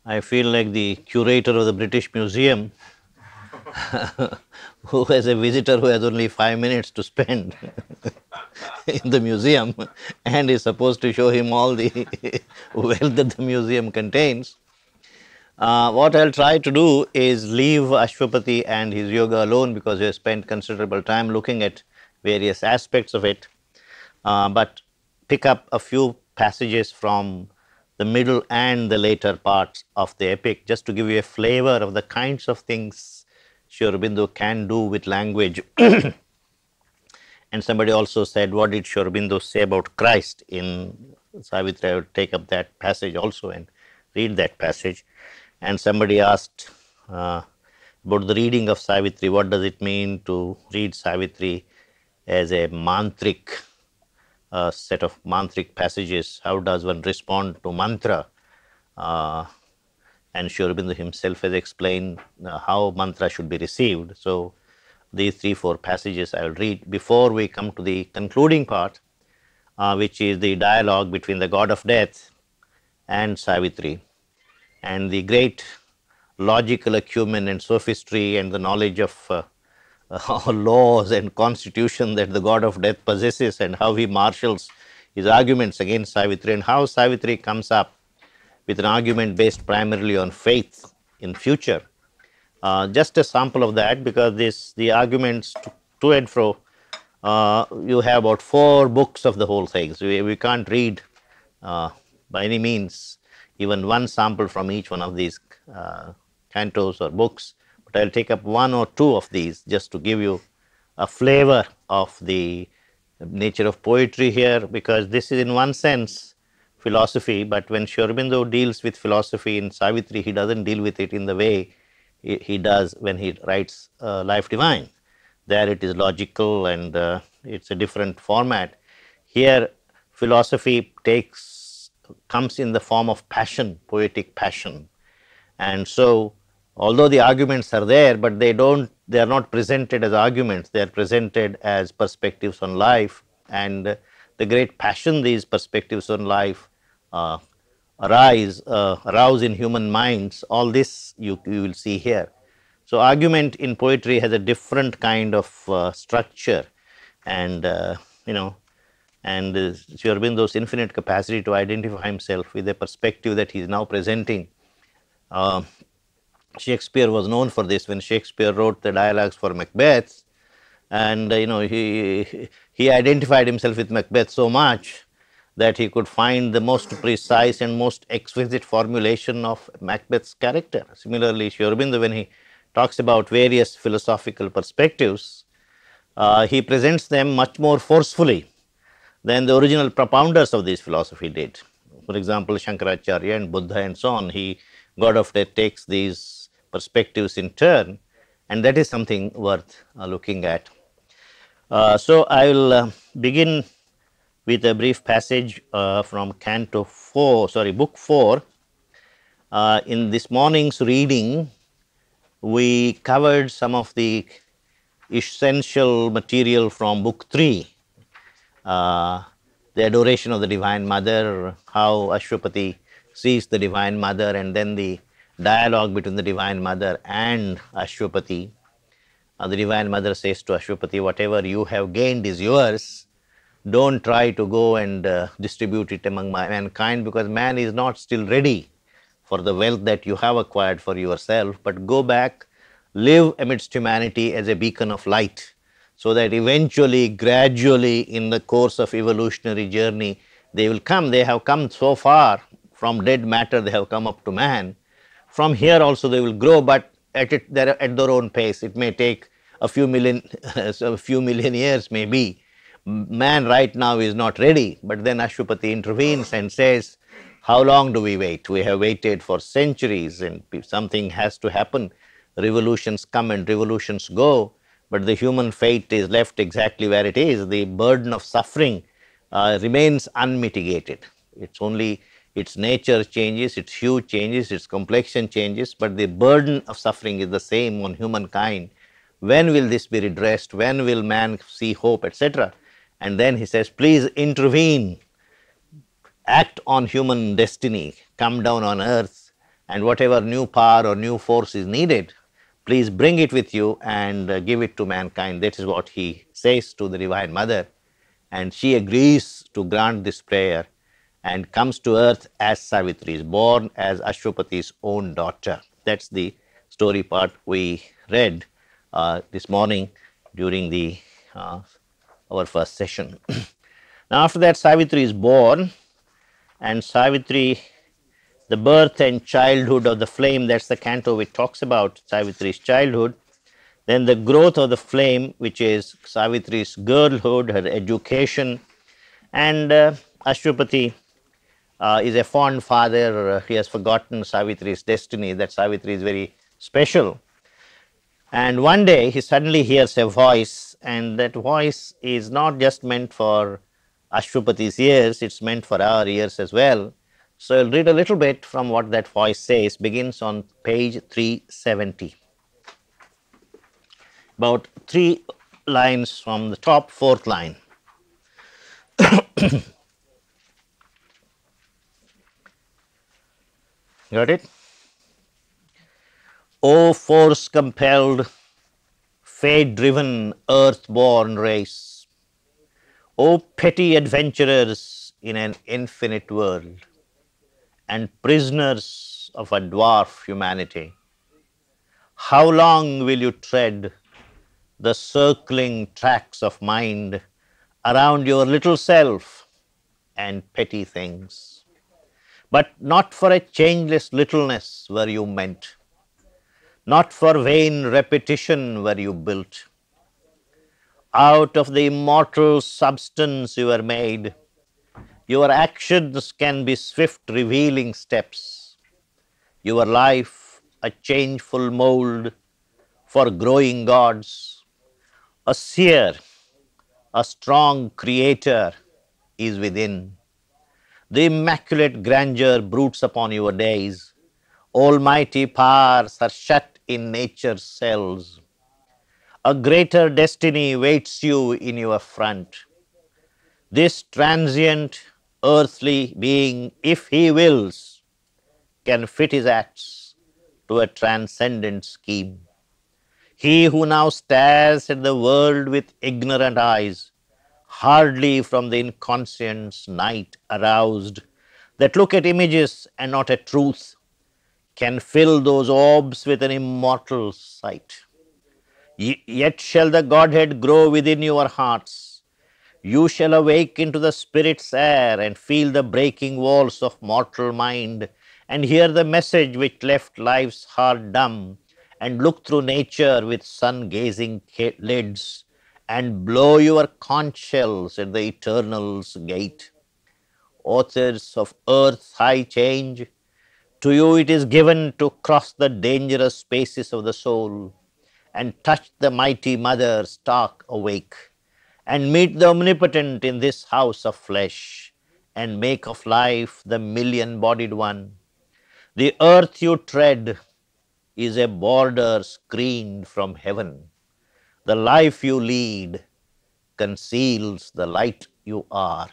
I feel like the curator of the British Museum who has a visitor who has only 5 minutes to spend in the museum and is supposed to show him all the wealth that the museum contains. What I'll try to do is leave Ashwapati and his yoga alone because we have spent considerable time looking at various aspects of it, but pick up a few passages from the middle and the later parts of the epic just to give you a flavor of the kinds of things Sri Aurobindo can do with language. And somebody also said, what did Sri Aurobindo say about Christ in Savitri? I would take up that passage also and read that passage. And somebody asked about the reading of Savitri. What does it mean to read Savitri as a mantric set of mantric passages? How does one respond to mantra? And Sri Aurobindo himself has explained how mantra should be received. So, these 3-4 passages I will read before we come to the concluding part, which is the dialogue between the god of death and Savitri, and the great logical acumen and sophistry and the knowledge of laws and constitution that the god of death possesses, and how he marshals his arguments against Savitri, and how Savitri comes up with an argument based primarily on faith in future. Just a sample of that, because the arguments to and fro, you have about 4 books of the whole thing. So, we can't read by any means even one sample from each one of these cantos or books, but I will take up 1 or 2 of these just to give you a flavor of the nature of poetry here, because this is in one sense philosophy, but when Sri Aurobindo deals with philosophy in Savitri, he doesn't deal with it in the way he does when he writes Life Divine. There it is logical and it's a different format. Here philosophy comes in the form of passion, poetic passion. And so, although the arguments are there, but they are not presented as arguments, they are presented as perspectives on life, and the great passion these perspectives on life arouse in human minds, all this you will see here. So, argument in poetry has a different kind of structure, and and Sri Aurobindo's infinite capacity to identify himself with a perspective that he is now presenting. Shakespeare was known for this. When Shakespeare wrote the dialogues for Macbeth, and he identified himself with Macbeth so much that he could find the most precise and most exquisite formulation of Macbeth's character. Similarly, Sri Aurobindo, when he talks about various philosophical perspectives, he presents them much more forcefully than the original propounders of this philosophy did. For example, Shankaracharya and Buddha and so on, God of Death takes these perspectives in turn, and that is something worth looking at. So, I will begin with a brief passage from Book 4. In this morning's reading, we covered some of the essential material from Book 3. The adoration of the Divine Mother, how Ashwapati sees the Divine Mother, and then the dialogue between the Divine Mother and Ashwapati. The Divine Mother says to Ashwapati, whatever you have gained is yours, don't try to go and distribute it among mankind, because man is not still ready for the wealth that you have acquired for yourself, but go back, live amidst humanity as a beacon of light, so that eventually, gradually, in the course of evolutionary journey, they will come. They have come so far from dead matter, they have come up to man. From here also they will grow, but at their own pace. It may take a few million years maybe. Man right now is not ready, but then Ashwapati intervenes and says, how long do we wait? We have waited for centuries, and something has to happen. Revolutions come and revolutions go, but the human fate is left exactly where it is. The burden of suffering remains unmitigated. It's only its nature changes, its hue changes, its complexion changes, but the burden of suffering is the same on humankind. When will this be redressed? When will man see hope, etc.? And then he says, please intervene, act on human destiny, come down on earth and whatever new power or new force is needed, please bring it with you and give it to mankind. That is what he says to the Divine Mother, and she agrees to grant this prayer and comes to earth as Savitri, is born as Ashwapati's own daughter. That's the story part we read this morning during the our first session. Now, after that, Savitri is born, and Savitri, the birth and childhood of the flame, that's the canto which talks about Savitri's childhood. Then the growth of the flame, which is Savitri's girlhood, her education, and Ashwapati is a fond father. He has forgotten Savitri's destiny, that Savitri is very special. And one day he suddenly hears a voice, and that voice is not just meant for Ashwapati's ears, it's meant for our ears as well. So I'll read a little bit from what that voice says, begins on page 370. About 3 lines from the top, 4th line. Got it? O force compelled, fate driven, earth born race, O petty adventurers in an infinite world, and prisoners of a dwarf humanity, how long will you tread the circling tracks of mind around your little self and petty things? But not for a changeless littleness were you meant, not for vain repetition were you built. Out of the immortal substance you were made, your actions can be swift revealing steps, your life a changeful mold for growing gods. A seer, a strong creator is within. The immaculate grandeur broods upon your days. Almighty powers are shut in nature's cells. A greater destiny waits you in your front. This transient earthly being, if he wills, can fit his acts to a transcendent scheme. He who now stares at the world with ignorant eyes, hardly from the inconscient's night aroused, that look at images and not at truth, can fill those orbs with an immortal sight. Yet shall the Godhead grow within your hearts. You shall awake into the Spirit's air and feel the breaking walls of mortal mind, and hear the message which left life's heart dumb, and look through nature with sun-gazing lids, and blow your conch shells at the eternal's gate. Authors of earth's high change, to you it is given to cross the dangerous spaces of the soul, and touch the mighty mother stark awake, and meet the omnipotent in this house of flesh, and make of life the million-bodied one. The earth you tread is a border screened from heaven. The life you lead conceals the light you are.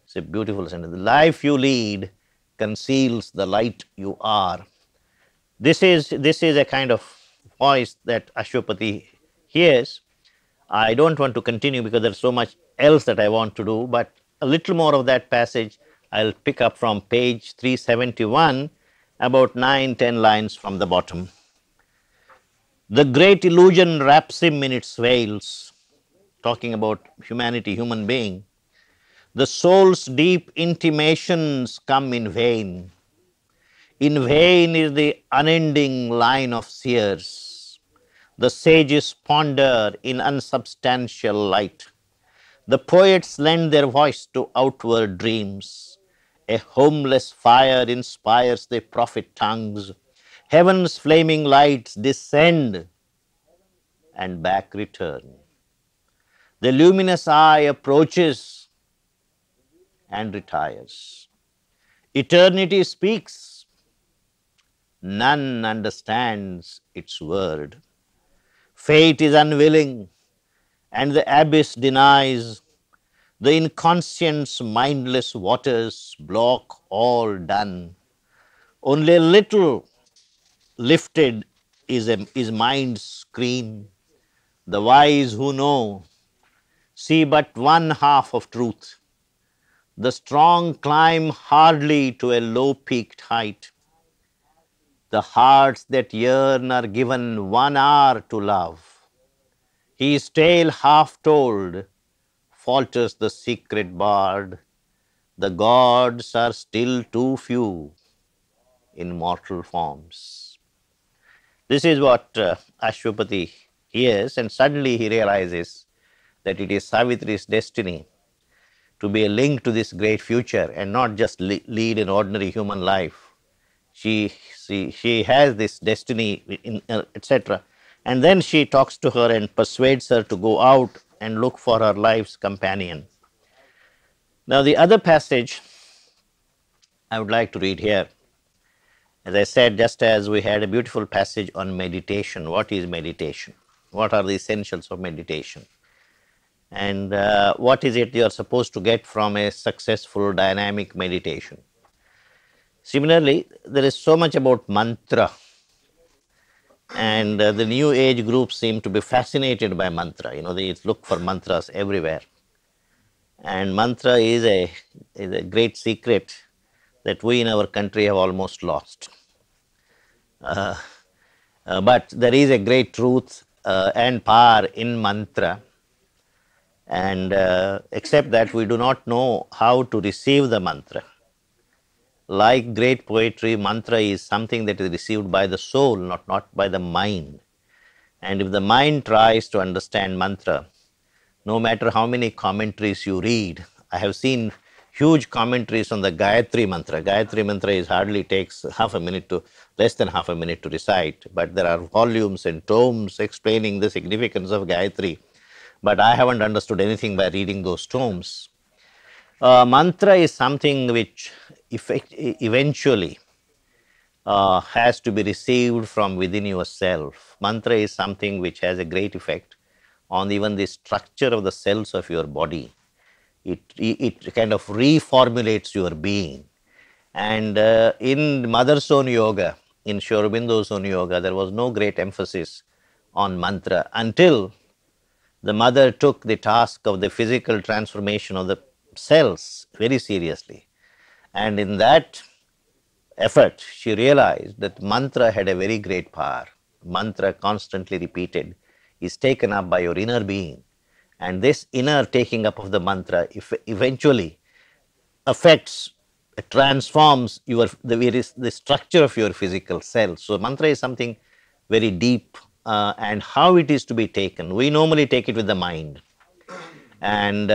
It's a beautiful sentence. The life you lead conceals the light you are. This is a kind of voice that Ashwapati hears. I don't want to continue because there's so much else that I want to do, but a little more of that passage I'll pick up from page 371, about 9-10 lines from the bottom. The great illusion wraps him in its veils, talking about humanity, human being. The soul's deep intimations come in vain. In vain is the unending line of seers. The sages ponder in unsubstantial light. The poets lend their voice to outward dreams. A homeless fire inspires the prophet tongues. Heaven's flaming lights descend and back return. The luminous eye approaches and retires. Eternity speaks. None understands its word. Fate is unwilling, and the abyss denies. The inconscient's mindless waters block all done. Only a little lifted is mind's screen. The wise who know see but one half of truth. The strong climb hardly to a low-peaked height. The hearts that yearn are given 1 hour to love. His tale half told, falters the secret bard. The gods are still too few in mortal forms. This is what Ashwapati hears, and suddenly he realizes that it is Savitri's destiny to be a link to this great future and not just lead an ordinary human life. She has this destiny, etc. And then she talks to her and persuades her to go out and look for her life's companion. Now, the other passage I would like to read here. As I said, just as we had a beautiful passage on meditation, what is meditation? What are the essentials of meditation? And what is it you are supposed to get from a successful dynamic meditation? Similarly, there is so much about mantra, and the new age groups seem to be fascinated by mantra. You know, they look for mantras everywhere. And mantra is a great secret that we in our country have almost lost. But there is a great truth and power in mantra, and except that we do not know how to receive the mantra. Like great poetry, mantra is something that is received by the soul, not by the mind. And if the mind tries to understand mantra, no matter how many commentaries you read, I have seen huge commentaries on the Gayatri mantra. Gayatri mantra is hardly takes less than half a minute to recite, but there are volumes and tomes explaining the significance of Gayatri. But I haven't understood anything by reading those tomes. Mantra is something which eventually has to be received from within yourself. Mantra is something which has a great effect on even the structure of the cells of your body. It kind of reformulates your being. And in Mother's Own Yoga, in Sri Aurobindo's Own Yoga, there was no great emphasis on mantra until the mother took the task of the physical transformation of the cells very seriously. And in that effort, she realized that mantra had a very great power. Mantra constantly repeated is taken up by your inner being. And this inner taking up of the mantra eventually affects, transforms the structure of your physical cells. So mantra is something very deep, and how it is to be taken. We normally take it with the mind. And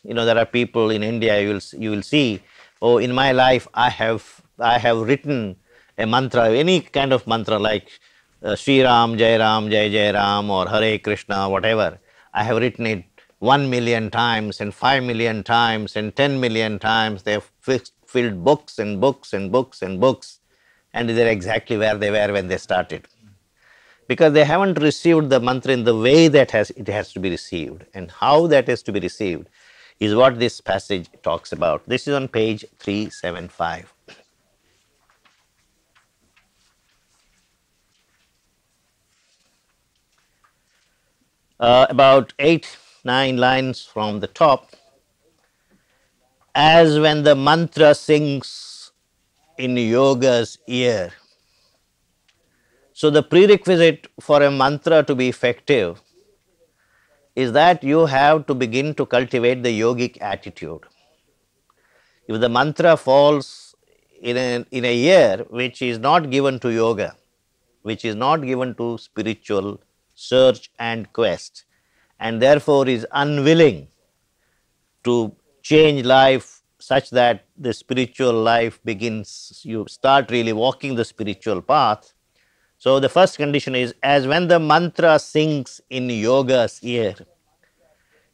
you know, there are people in India, you will see, oh, in my life I have written a mantra, any kind of mantra like Sri Ram, Jai Ram, Jai Jai Ram, or Hare Krishna, whatever. I have written it 1,000,000 times and 5,000,000 times and 10,000,000 times. They have filled books and books and books and books, and they're exactly where they were when they started, because they haven't received the mantra in the way that it has to be received. And how that is to be received is what this passage talks about. This is on page 375. About 8-9 lines from the top. As when the mantra sings in yoga's ear. So the prerequisite for a mantra to be effective is that you have to begin to cultivate the yogic attitude. If the mantra falls in a ear which is not given to yoga, which is not given to spiritual search and quest, and therefore is unwilling to change life such that the spiritual life begins, you start really walking the spiritual path. So the first condition is, as when the mantra sings in yoga's ear,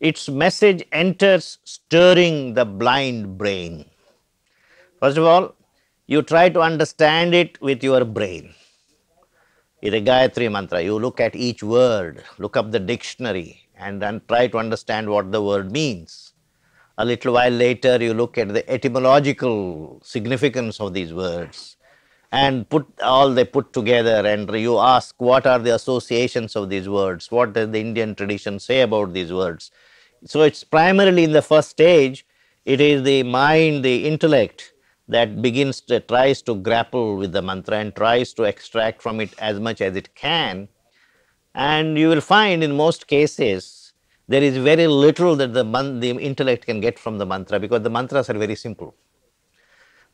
its message enters stirring the blind brain. First of all, you try to understand it with your brain. In a Gayatri mantra, you look at each word, look up the dictionary, and then try to understand what the word means. A little while later, you look at the etymological significance of these words, and they put together, and you ask what are the associations of these words, what does the Indian tradition say about these words. So it's primarily in the first stage, it is the mind, the intellect that tries to grapple with the mantra and tries to extract from it as much as it can. And you will find in most cases there is very little that the intellect can get from the mantra, because the mantras are very simple.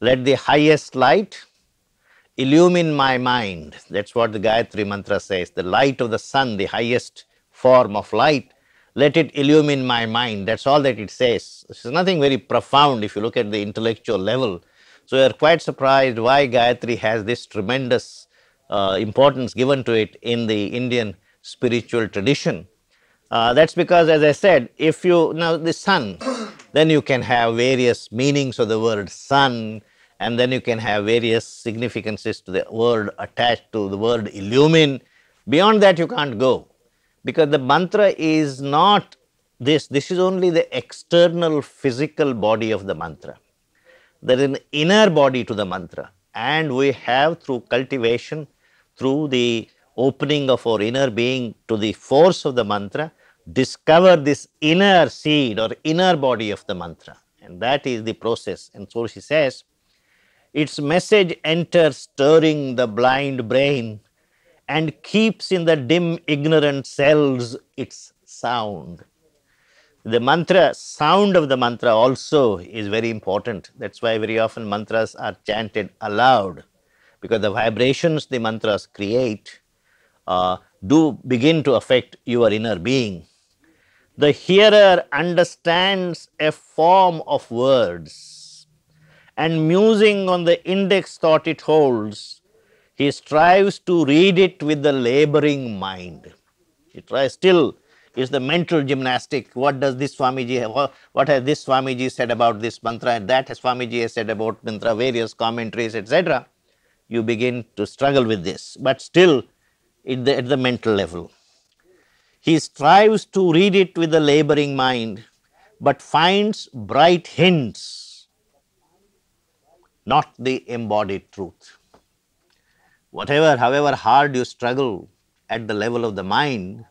Let the highest light illumine my mind. That's what the Gayatri mantra says. The light of the sun, the highest form of light, let it illumine my mind. That's all that it says. This is nothing very profound if you look at the intellectual level. So you are quite surprised why Gayatri has this tremendous importance given to it in the Indian spiritual tradition. That's because, as I said, if you now the sun, then you can have various meanings of the word sun, and then you can have various significances to the word attached to the word illumine. Beyond that, you can't go, because the mantra is not this. This is only the external physical body of the mantra. There is an inner body to the mantra, and we have, through cultivation, through the opening of our inner being to the force of the mantra, discover this inner seed or inner body of the mantra, and that is the process. And so she says, its message enters stirring the blind brain and keeps in the dim ignorant cells its sound. The mantra, sound of the mantra also is very important. That's why very often mantras are chanted aloud, because the vibrations the mantras create do begin to affect your inner being. The hearer understands a form of words, and musing on the index thought it holds, he strives to read it with the laboring mind. He tries still. Is the mental gymnastic. What does this Swamiji have? What has this Swamiji said about this mantra, and that Swamiji has said about mantra, various commentaries, etc. You begin to struggle with this, but still at the mental level. He strives to read it with a laboring mind, but finds bright hints, not the embodied truth. However hard you struggle at the level of the mind,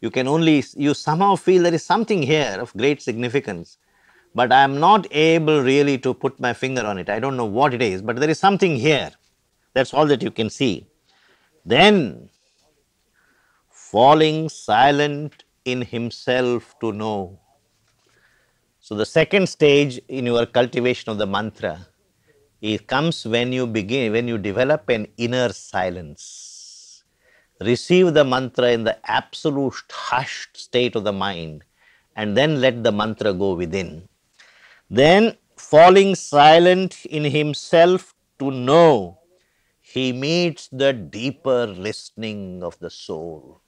you somehow feel there is something here of great significance, but I am not able really to put my finger on it. I don't know what it is, but there is something here. That's all that you can see. Then, falling silent in himself to know. So the second stage in your cultivation of the mantra, it comes when you develop an inner silence. Receive the mantra in the absolute hushed state of the mind, and then let the mantra go within. Then, falling silent in himself to know, he meets the deeper listening of the soul.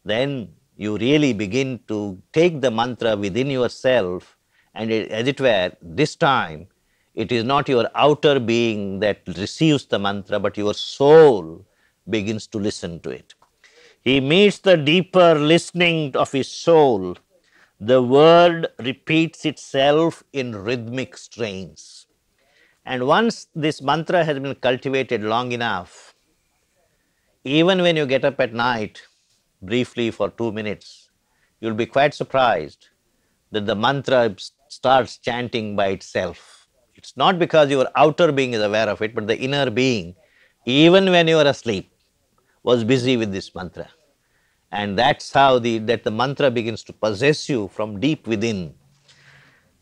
Then you really begin to take the mantra within yourself, and as it were, this time it is not your outer being that receives the mantra, but your soul begins to listen to it. He meets the deeper listening of his soul. The word repeats itself in rhythmic strains. And once this mantra has been cultivated long enough, even when you get up at night briefly for 2 minutes, you will be quite surprised that the mantra starts chanting by itself. It's not because your outer being is aware of it, but the inner being, even when you are asleep, was busy with this mantra. And that's how the mantra begins to possess you from deep within.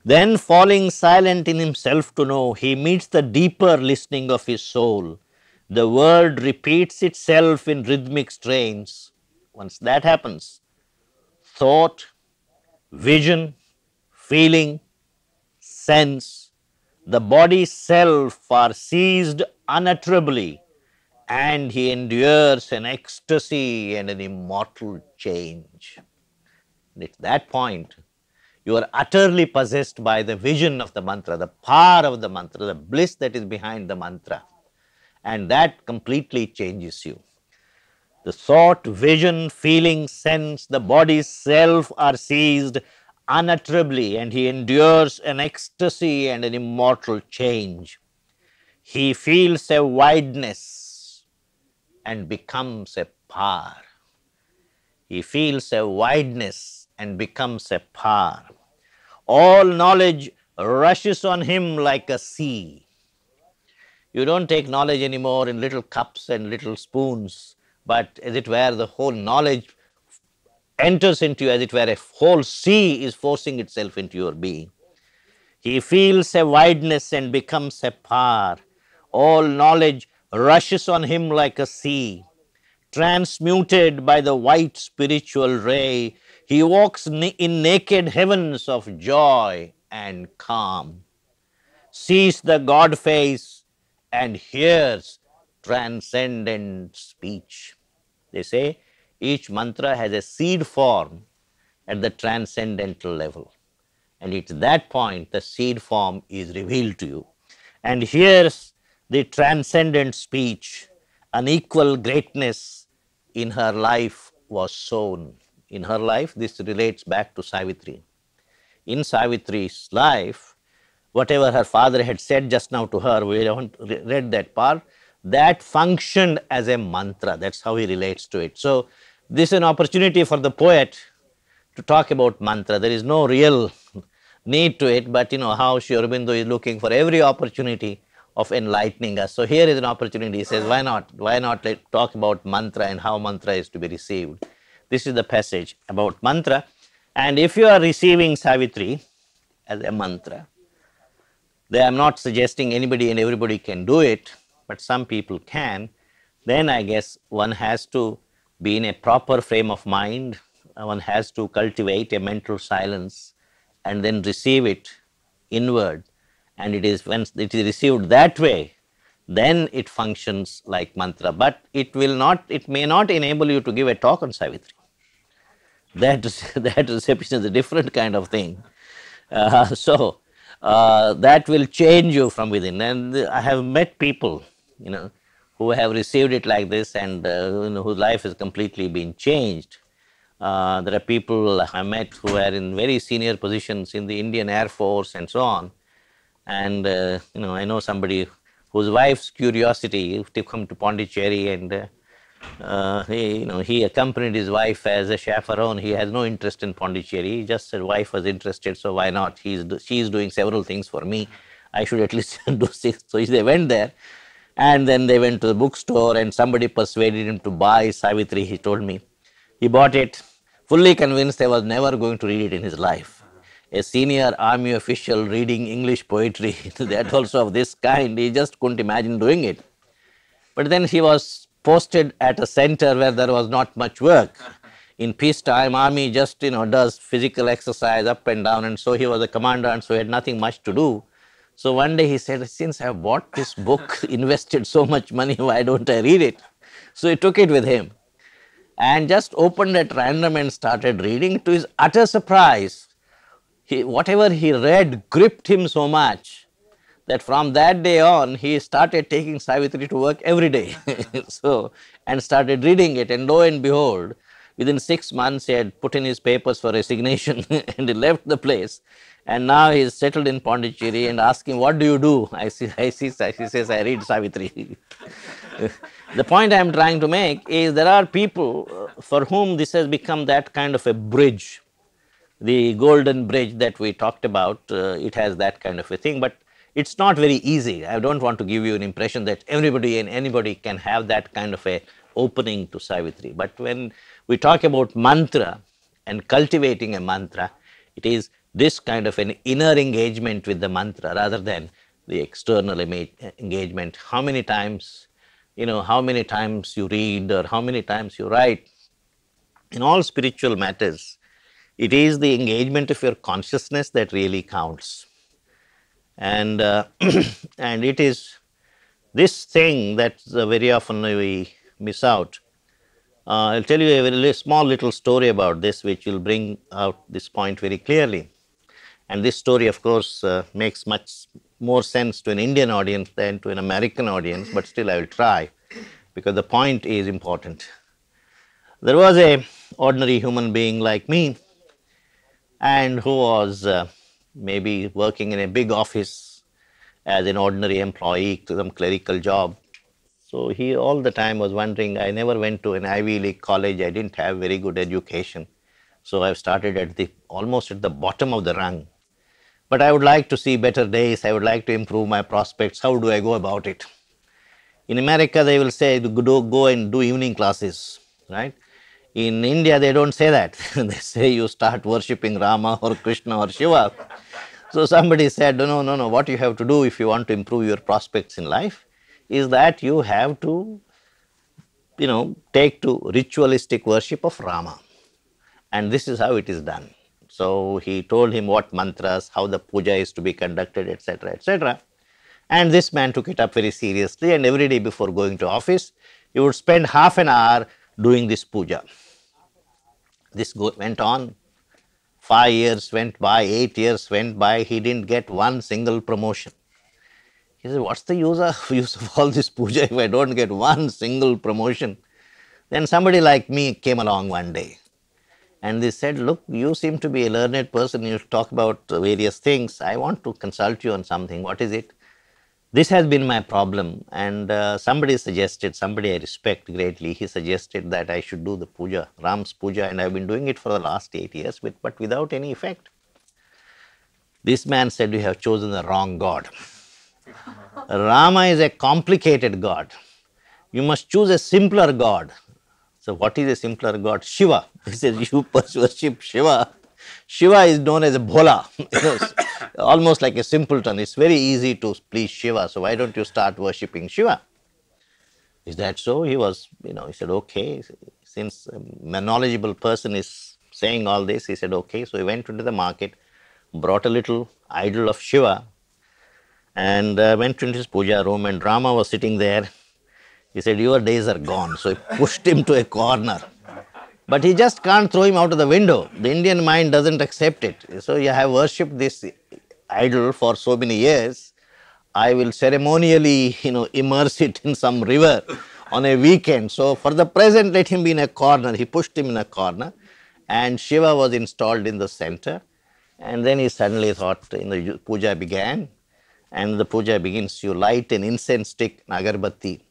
Then, falling silent in himself to know, he meets the deeper listening of his soul. The word repeats itself in rhythmic strains. Once that happens, thought, vision, feeling, sense, the body self are seized unutterably, and he endures an ecstasy and an immortal change. And at that point, you are utterly possessed by the vision of the mantra, the power of the mantra, the bliss that is behind the mantra, and that completely changes you. The thought, vision, feeling, sense, the body's self are seized unutterably, and he endures an ecstasy and an immortal change. He feels a wideness and becomes a power. He feels a wideness and becomes a power. All knowledge rushes on him like a sea. You don't take knowledge anymore in little cups and little spoons, but as it were, the whole knowledge enters into you, as it were, a whole sea is forcing itself into your being. He feels a wideness and becomes a power. All knowledge rushes on him like a sea. Transmuted by the white spiritual ray, he walks in naked heavens of joy and calm, sees the God face and hears transcendent speech. They say each mantra has a seed form at the transcendental level. And it's that point the seed form is revealed to you. And here's the transcendent speech. Unequal greatness in her life was sown. In her life, this relates back to Savitri. In Savitri's life, whatever her father had said just now to her, we haven't read that part, that functioned as a mantra. That's how he relates to it. So, this is an opportunity for the poet to talk about mantra. There is no real need to it, but how Sri Aurobindo is looking for every opportunity of enlightening us. So here is an opportunity. He says, why not? Why not talk about mantra and how mantra is to be received? This is the passage about mantra. And if you are receiving Savitri as a mantra, I am not suggesting anybody and everybody can do it, but some people can, then I guess one has to be in a proper frame of mind. One has to cultivate a mental silence and then receive it inward. And it is when it is received that way, then it functions like mantra. But it may not enable you to give a talk on Savitri. That reception is a different kind of thing. That will change you from within. And I have met people, who have received it like this and whose life has completely been changed. There are people I met who are in very senior positions in the Indian Air Force and so on. And I know somebody whose wife's curiosity to come to Pondicherry, and he accompanied his wife as a chaperone. He has no interest in Pondicherry. He just said wife was interested, so why not? She is doing several things for me. I should at least do six. So they went there, and then they went to the bookstore, and somebody persuaded him to buy Savitri. He told me he bought it, fully convinced he was never going to read it in his life. A senior army official reading English poetry, that also of this kind, he just couldn't imagine doing it. But then he was posted at a center where there was not much work. In peacetime, army just does physical exercise up and down, and so he was a commander, and so he had nothing much to do. So one day he said, since I have bought this book, invested so much money, why don't I read it? So he took it with him and just opened at random and started reading. To his utter surprise, whatever he read gripped him so much that from that day on, he started taking Savitri to work every day. And started reading it, and lo and behold, within 6 months, he had put in his papers for resignation and he left the place. And now he is settled in Pondicherry, and asking, what do you do? He says, I read Savitri. The point I am trying to make is there are people for whom this has become that kind of a bridge. The golden bridge that we talked about, it has that kind of a thing, but it's not very easy. I don't want to give you an impression that everybody and anybody can have that kind of a opening to Savitri. But when we talk about mantra and cultivating a mantra, it is this kind of an inner engagement with the mantra rather than the external engagement. How many times you read or how many times you write, in all spiritual matters, it is the engagement of your consciousness that really counts. And and it is this thing that very often we miss out. I'll tell you a very small little story about this, which will bring out this point very clearly. And this story, of course, makes much more sense to an Indian audience than to an American audience, but still I will try, because the point is important. There was a ordinary human being like me, and who was maybe working in a big office, as an ordinary employee to some clerical job. So he all the time was wondering, I never went to an Ivy League college, I didn't have very good education. So I've started at the almost at the bottom of the rung. But I would like to see better days, I would like to improve my prospects. How do I go about it? In America, they will say, go and do evening classes, right? In India, they don't say that. They say you start worshipping Rama or Krishna or Shiva. So somebody said, no, what you have to do if you want to improve your prospects in life is that you have to, take to ritualistic worship of Rama. And this is how it is done. So he told him what mantras, how the puja is to be conducted, etc., etc. And this man took it up very seriously, and every day before going to office, he would spend half an hour doing this puja. This went on. 5 years went by, 8 years went by, he didn't get one single promotion. He said, what's the use of all this puja if I don't get one single promotion? Then somebody like me came along one day and they said, look, you seem to be a learned person, you talk about various things, I want to consult you on something. What is it? This has been my problem, and somebody I respect greatly, he suggested that I should do the puja, Ram's puja, and I've been doing it for the last 8 years, but without any effect. This man said, you have chosen the wrong God. Rama is a complicated God. You must choose a simpler God. So what is a simpler God? Shiva. He says, you worship Shiva. Shiva is known as a bhola, almost like a simpleton. It's very easy to please Shiva, so why don't you start worshipping Shiva? Is that so? He was, he said, okay, since a knowledgeable person is saying all this, he said, okay. So he went into the market, brought a little idol of Shiva, and went into his puja room, and Rama was sitting there. He said, your days are gone. So he pushed him to a corner. But he just can't throw him out of the window. The Indian mind doesn't accept it. So you have worshipped this idol for so many years. I will ceremonially, immerse it in some river on a weekend. So for the present, let him be in a corner. He pushed him in a corner, and Shiva was installed in the center. And then he suddenly thought, the puja began. And the puja begins, you light an incense stick, an agarbatti,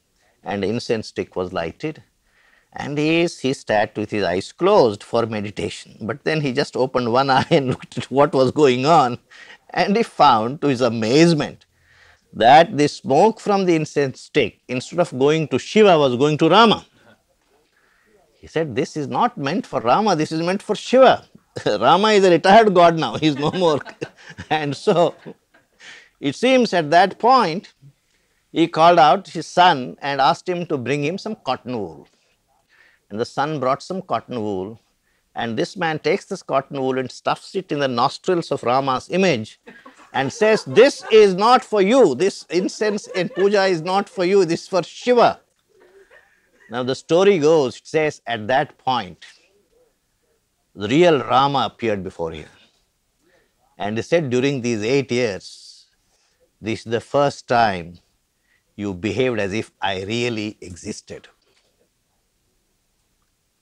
and the incense stick was lighted. And he sat with his eyes closed for meditation. But then he just opened one eye and looked at what was going on. And he found, to his amazement, that the smoke from the incense stick, instead of going to Shiva, was going to Rama. He said, this is not meant for Rama, this is meant for Shiva. Rama is a retired god now, he is no more. And so, it seems at that point, he called out his son and asked him to bring him some cotton wool. And the son brought some cotton wool, and this man takes this cotton wool and stuffs it in the nostrils of Rama's image and says, this is not for you, this incense and puja is not for you, this is for Shiva. Now the story goes, it says at that point, the real Rama appeared before him. And he said, during these 8 years, this is the first time you behaved as if I really existed.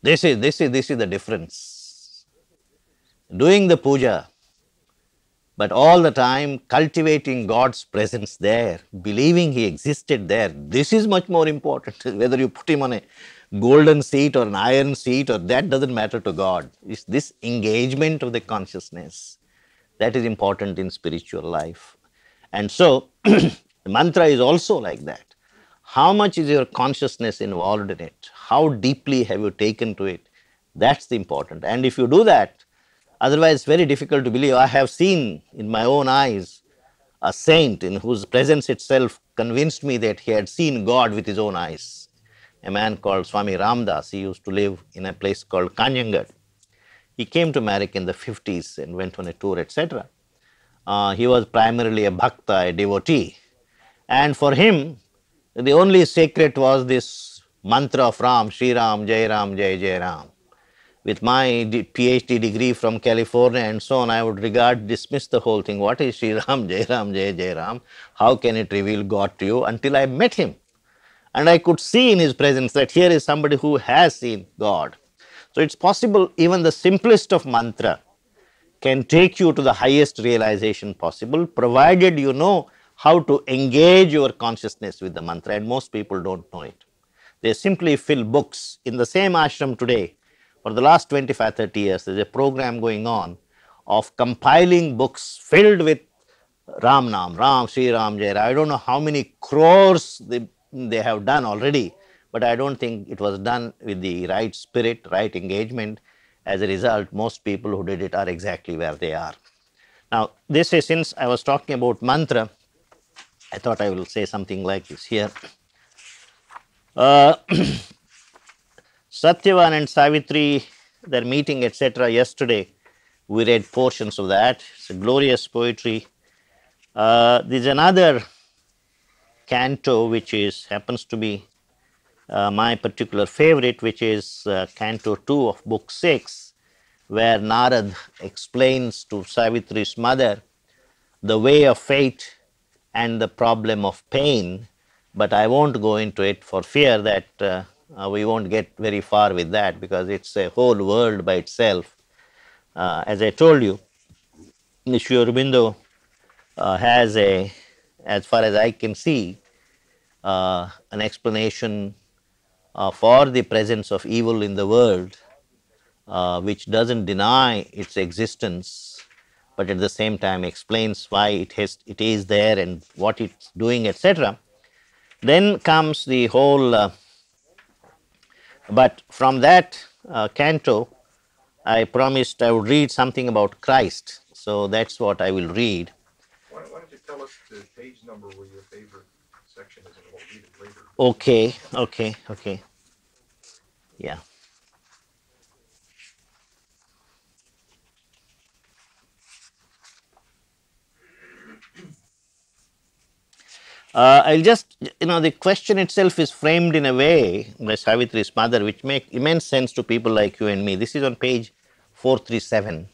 This is the difference. Doing the puja, but all the time cultivating God's presence there, believing He existed there, this is much more important. Whether you put Him on a golden seat or an iron seat, or that doesn't matter to God. It's this engagement of the consciousness that is important in spiritual life. And so, the mantra is also like that. How much is your consciousness involved in it? How deeply have you taken to it? That's the important. And if you do that, otherwise it's very difficult to believe. I have seen in my own eyes a saint in whose presence itself convinced me that he had seen God with his own eyes. A man called Swami Ramdas, he used to live in a place called Kanyangar. He came to America in the 50s and went on a tour, etc. He was primarily a bhakta, a devotee. And for him, the only secret was this mantra of Ram, Shri Ram, Jai Ram, Jai Jai Ram. With my PhD degree from California and so on, I would dismiss the whole thing. What is Shri Ram, Jai Ram, Jai Jai Ram? How can it reveal God to you? Until I met him. And I could see in his presence that here is somebody who has seen God. So it's possible even the simplest of mantra can take you to the highest realization possible, provided you know how to engage your consciousness with the mantra, and most people don't know it. They simply fill books. In the same ashram today, for the last 25, 30 years, there's a program going on of compiling books filled with Ram Nam, Ram, Sri Ram, Jai Ram. I don't know how many crores they have done already, but I don't think it was done with the right spirit, right engagement. As a result, most people who did it are exactly where they are. Now, this is, since I was talking about mantra, I thought I will say something like this here. Uh, Satyavan and Savitri, their meeting, etc., yesterday, we read portions of that. It's a glorious poetry. There's another canto which is happens to be my particular favorite, which is canto 2 of book 6, where Narad explains to Savitri's mother the way of fate and the problem of pain, but I won't go into it for fear that we won't get very far with that, because it's a whole world by itself. As I told you, Sri Aurobindo has a, as far as I can see, an explanation for the presence of evil in the world, which doesn't deny its existence, but at the same time explains why it is there and what it's doing, etc. Then comes the whole, but from that canto, I promised I would read something about Christ. So that's what I will read. Why don't you tell us the page number where your favorite section is, and we'll read it later. Okay. Yeah. I'll just, the question itself is framed in a way by Savitri's mother, which make immense sense to people like you and me. This is on page 437,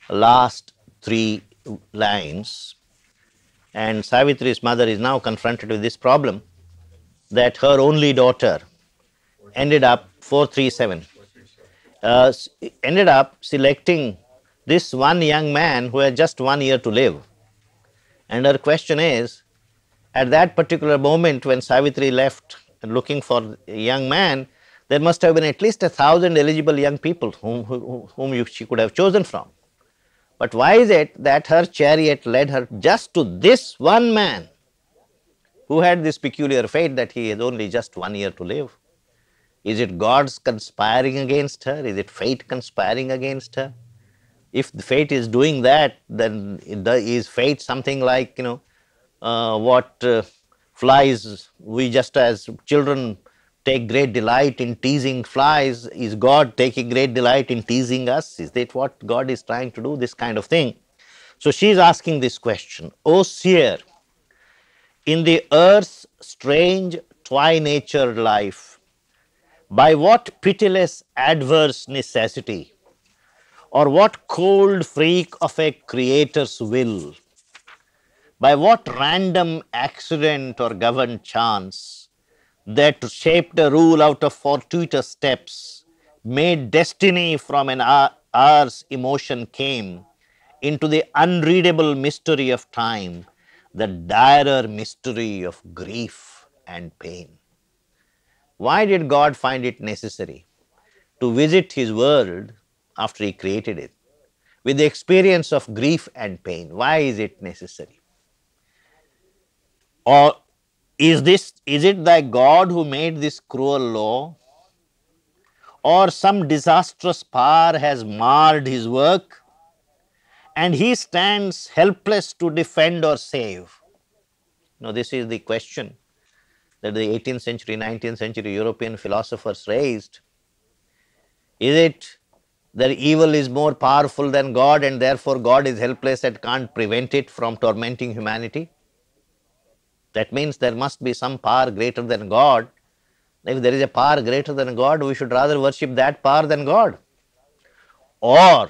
last 3 lines. And Savitri's mother is now confronted with this problem, that her only daughter ended up, 437, ended up selecting this one young man who had just 1 year to live. And her question is, at that particular moment when Savitri left looking for a young man, there must have been at least 1,000 eligible young people whom she could have chosen from. But why is it that her chariot led her just to this one man who had this peculiar fate that he has only just 1 year to live? Is it God's conspiring against her? Is it fate conspiring against her? If the fate is doing that, then is fate something like, what flies, we just as children take great delight in teasing flies, is God taking great delight in teasing us? Is that what God is trying to do? This kind of thing. So she is asking this question, O seer, in the earth's strange twi-natured life, by what pitiless adverse necessity, or what cold freak of a creator's will, by what random accident or governed chance, that shaped a rule out of fortuitous steps, made destiny from an hour's emotion came into the unreadable mystery of time, the direr mystery of grief and pain. Why did God find it necessary to visit his world after he created it with the experience of grief and pain? Why is it necessary? Or is it thy God who made this cruel law? Or some disastrous power has marred his work and he stands helpless to defend or save? Now, this is the question that the 18th century, 19th century European philosophers raised. Is it that evil is more powerful than God and therefore God is helpless and can't prevent it from tormenting humanity? That means there must be some power greater than God. If there is a power greater than God, we should rather worship that power than God. Or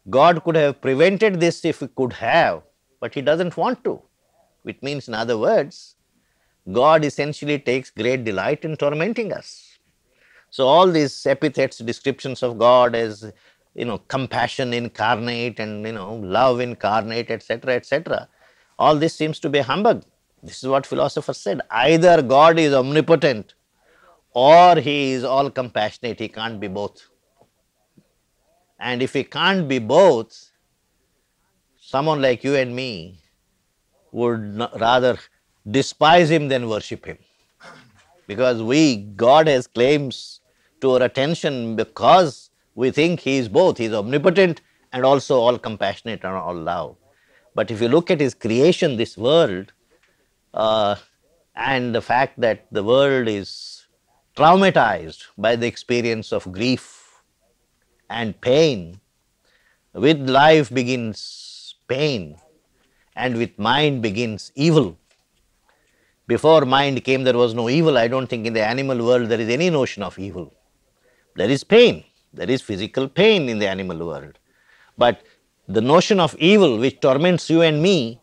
God could have prevented this if he could have, but he doesn't want to. Which means, in other words, God essentially takes great delight in tormenting us. So all these epithets, descriptions of God as, compassion incarnate and, love incarnate, etc., etc., All this seems to be humbug. This is what philosophers said. Either God is omnipotent or he is all compassionate. He can't be both. And if he can't be both, someone like you and me would rather despise him than worship him. Because God has claims to our attention because we think he is both. He is omnipotent and also all compassionate and all love. But if you look at his creation, this world, uh, and the fact that the world is traumatized by the experience of grief and pain, with life begins pain, and with mind begins evil. Before mind came, there was no evil. I don't think in the animal world there is any notion of evil. There is pain, there is physical pain in the animal world. But the notion of evil, which torments you and me,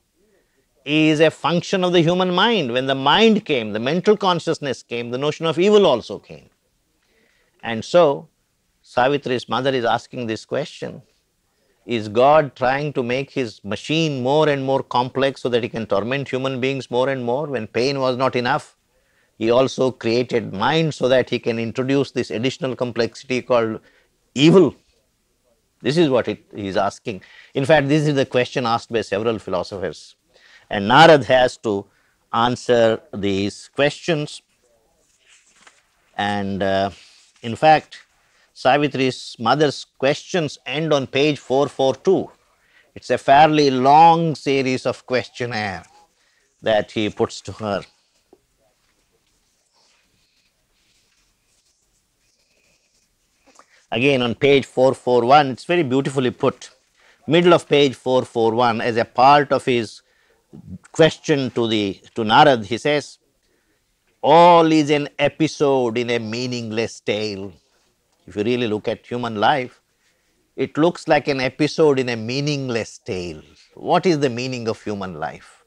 is a function of the human mind. When the mind came, the mental consciousness came, the notion of evil also came. And so, Savitri's mother is asking this question: is God trying to make his machine more and more complex so that he can torment human beings more and more? When pain was not enough, he also created mind so that he can introduce this additional complexity called evil. This is what he is asking. In fact, this is the question asked by several philosophers. And Narad has to answer these questions. And in fact, Savitri's mother's questions end on page 442. It's a fairly long series of questionnaire that he puts to her. Again on page 441, it's very beautifully put. Middle of page 441, as a part of his question to Narad, he says, all is an episode in a meaningless tale. If you really look at human life, it looks like an episode in a meaningless tale. What is the meaning of human life?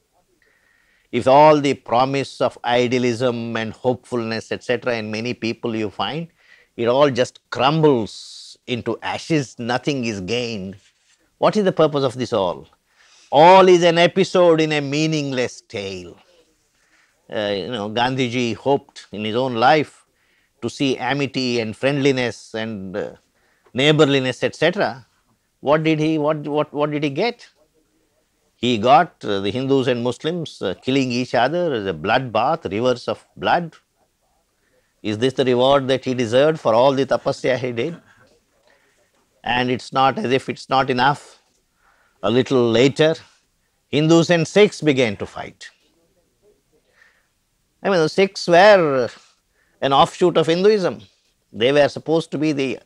If all the promise of idealism and hopefulness, etc., in many people you find, it all just crumbles into ashes, nothing is gained. What is the purpose of this all? All is an episode in a meaningless tale. Gandhiji hoped in his own life to see amity and friendliness and neighborliness, etc. What did he get? He got the Hindus and Muslims killing each other as a bloodbath, rivers of blood. Is this the reward that he deserved for all the tapasya he did? And it's not as if it's not enough. A little later, Hindus and Sikhs began to fight. I mean, the Sikhs were an offshoot of Hinduism. They were supposed to be the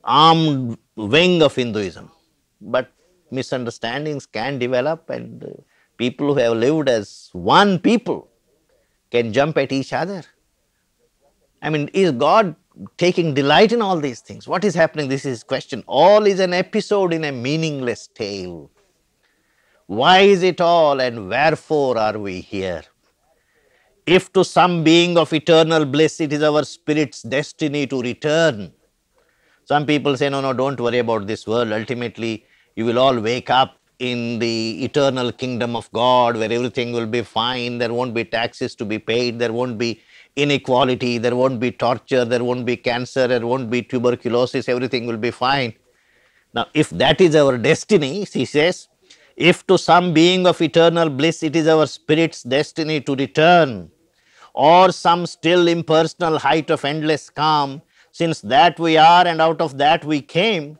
armed wing of Hinduism. But misunderstandings can develop, and people who have lived as one people can jump at each other. I mean, is God taking delight in all these things? What is happening? This is his question. All is an episode in a meaningless tale. Why is it all, and wherefore are we here? If to some being of eternal bliss it is our spirit's destiny to return. Some people say, no, don't worry about this world. Ultimately, you will all wake up in the eternal kingdom of God where everything will be fine. There won't be taxes to be paid. There won't be inequality. There won't be torture. There won't be cancer. There won't be tuberculosis. Everything will be fine. Now, if that is our destiny, he says, if to some being of eternal bliss it is our spirit's destiny to return, or some still impersonal height of endless calm, since that we are and out of that we came,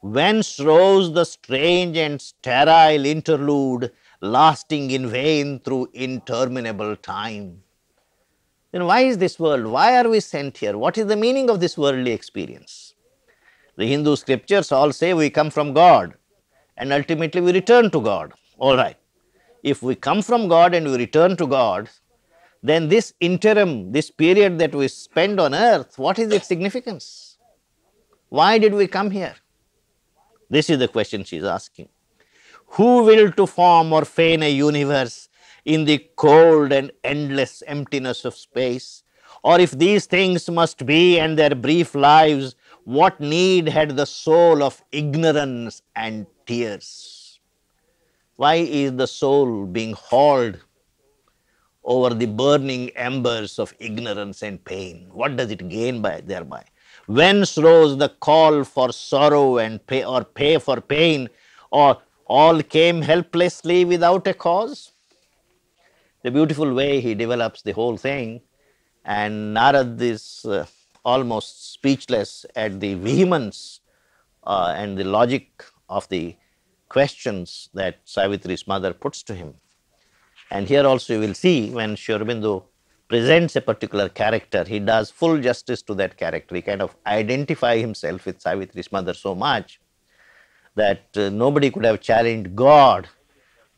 whence rose the strange and sterile interlude lasting in vain through interminable time? Then why is this world? Why are we sent here? What is the meaning of this worldly experience? The Hindu scriptures all say we come from God and ultimately we return to God. All right. If we come from God and we return to God, then this interim, this period that we spend on earth, what is its significance? Why did we come here? This is the question she is asking. Who will to form or feign a universe in the cold and endless emptiness of space? Or if these things must be and their brief lives, what need had the soul of ignorance and tears? Why is the soul being hauled over the burning embers of ignorance and pain? What does it gain by thereby? Whence rose the call for sorrow and pay or pay for pain, or all came helplessly without a cause? The beautiful way he develops the whole thing, and Narad is almost speechless at the vehemence and the logic of the questions that Savitri's mother puts to him. And here also you will see when Sri Aurobindo presents a particular character, he does full justice to that character. He kind of identify himself with Savitri's mother so much that nobody could have challenged God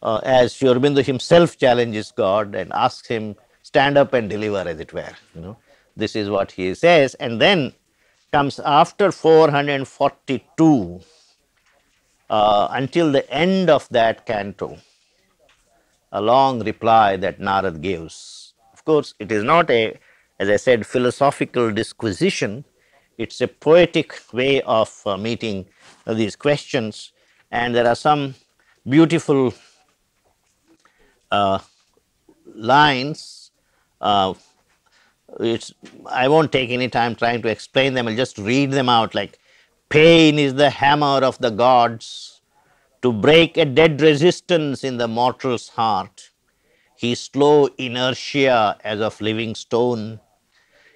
as Sri Aurobindo himself challenges God and asks him, stand up and deliver, as it were. This is what he says. And then comes after 442 until the end of that canto, a long reply that Narad gives. Of course, it is not a, as I said, philosophical disquisition. It's a poetic way of meeting these questions, and there are some beautiful lines. I won't take any time trying to explain them. I'll just read them out. Like, pain is the hammer of the gods to break a dead resistance in the mortal's heart. His slow inertia as of living stone.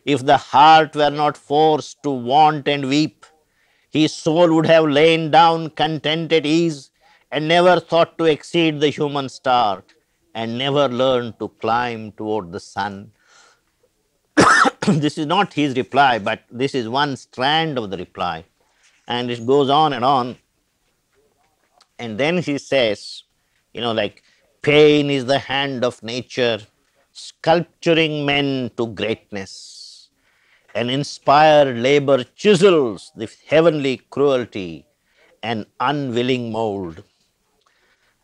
If the heart were not forced to want and weep, his soul would have lain down content at ease and never thought to exceed the human start and never learned to climb toward the sun. This is not his reply, but this is one strand of the reply, and it goes on and on. And then he says, like, pain is the hand of nature, sculpturing men to greatness. An inspired labor chisels the heavenly cruelty, an unwilling mold.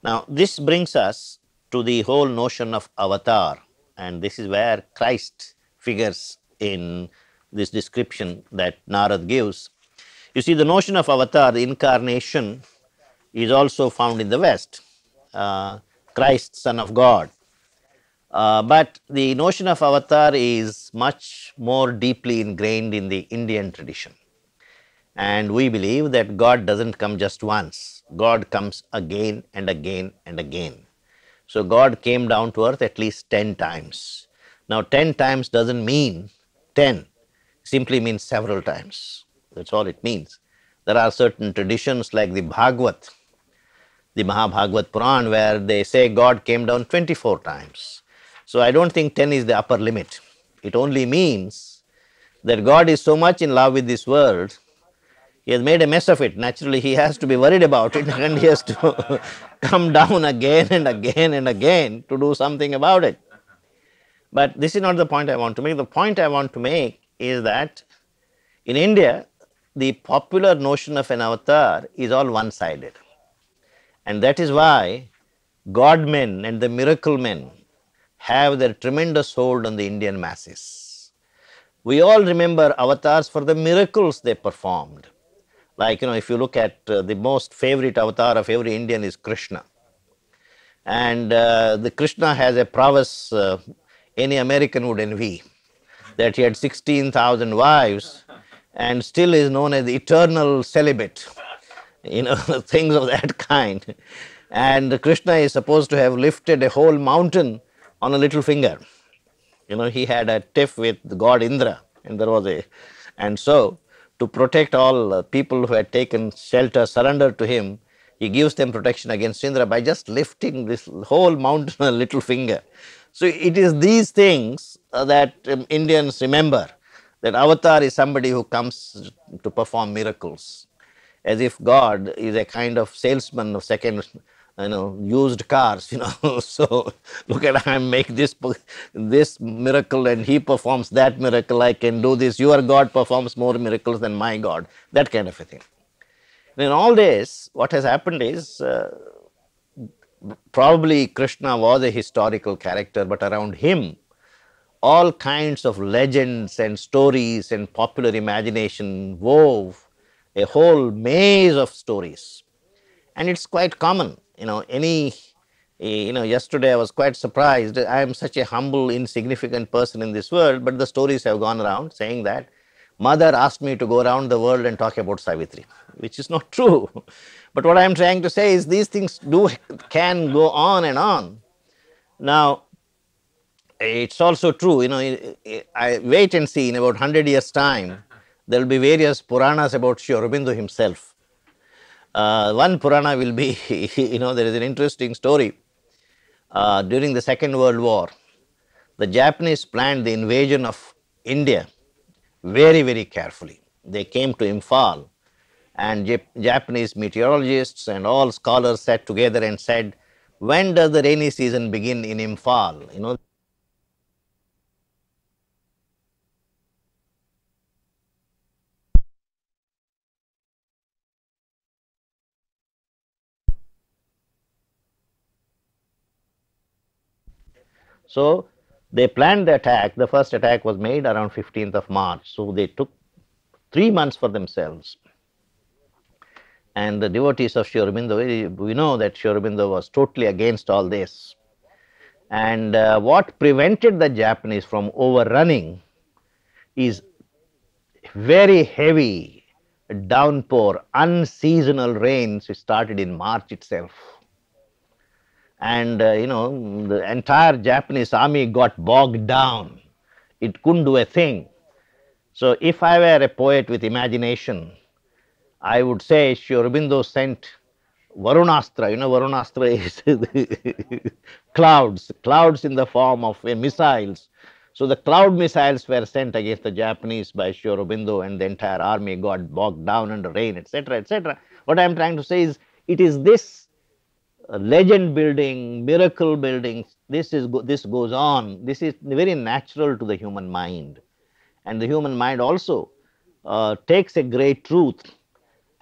Now, this brings us to the whole notion of avatar, and this is where Christ figures in this description that Narad gives. You see, the notion of avatar, the incarnation, is also found in the West, Christ, Son of God. But the notion of avatar is much more deeply ingrained in the Indian tradition. And we believe that God doesn't come just once, God comes again and again and again. So, God came down to earth at least 10 times. Now, 10 times doesn't mean 10, simply means several times. That's all it means. There are certain traditions like the Bhagavad, the Mahabhagavad Puran, where they say God came down 24 times. So, I don't think 10 is the upper limit. It only means that God is so much in love with this world, he has made a mess of it. Naturally, he has to be worried about it and he has to come down again and again and again to do something about it. But this is not the point I want to make. The point I want to make is that in India, the popular notion of an avatar is all one-sided. And that is why God men and the miracle men have their tremendous hold on the Indian masses. We all remember avatars for the miracles they performed. Like, if you look at the most favorite avatar of every Indian is Krishna. And the Krishna has a prowess any American would envy, that he had 16,000 wives and still is known as the eternal celibate, things of that kind. And Krishna is supposed to have lifted a whole mountain on a little finger. He had a tiff with God Indra, and there was and so to protect all people who had taken shelter, surrender to him, he gives them protection against Indra by just lifting this whole mountain on a little finger. So, it is these things that Indians remember, that avatar is somebody who comes to perform miracles, as if God is a kind of salesman of second, used cars, So, look at, I make this miracle and he performs that miracle, I can do this, your God performs more miracles than my God, that kind of a thing. In all this, what has happened is, probably Krishna was a historical character, but around him, all kinds of legends and stories and popular imagination wove a whole maze of stories. And it's quite common, any Yesterday I was quite surprised. I am such a humble, insignificant person in this world, but the stories have gone around saying that mother asked me to go around the world and talk about Savitri, which is not true. But what I am trying to say is these things can go on and on. Now, it's also true, I wait and see in about 100 years' time, there will be various Puranas about Sri Aurobindo himself. One Purana will be, there is an interesting story. During the Second World War, the Japanese planned the invasion of India very, very carefully. They came to Imphal, and Japanese meteorologists and all scholars sat together and said, when does the rainy season begin in Imphal? So they planned the attack. The first attack was made around 15th of March. So they took 3 months for themselves. And the devotees of Sri Aurobindo, we know that Sri Aurobindo was totally against all this. And what prevented the Japanese from overrunning is very heavy downpour, unseasonal rains which started in March itself. And the entire Japanese army got bogged down. It couldn't do a thing. So if I were a poet with imagination, I would say Sri Aurobindo sent Varunastra. Varunastra is clouds in the form of missiles. So the cloud missiles were sent against the Japanese by Sri Aurobindo, and the entire army got bogged down under rain, etc., etc. What I am trying to say is, it is this legend building, miracle building. This goes on. This is very natural to the human mind, and the human mind also takes a great truth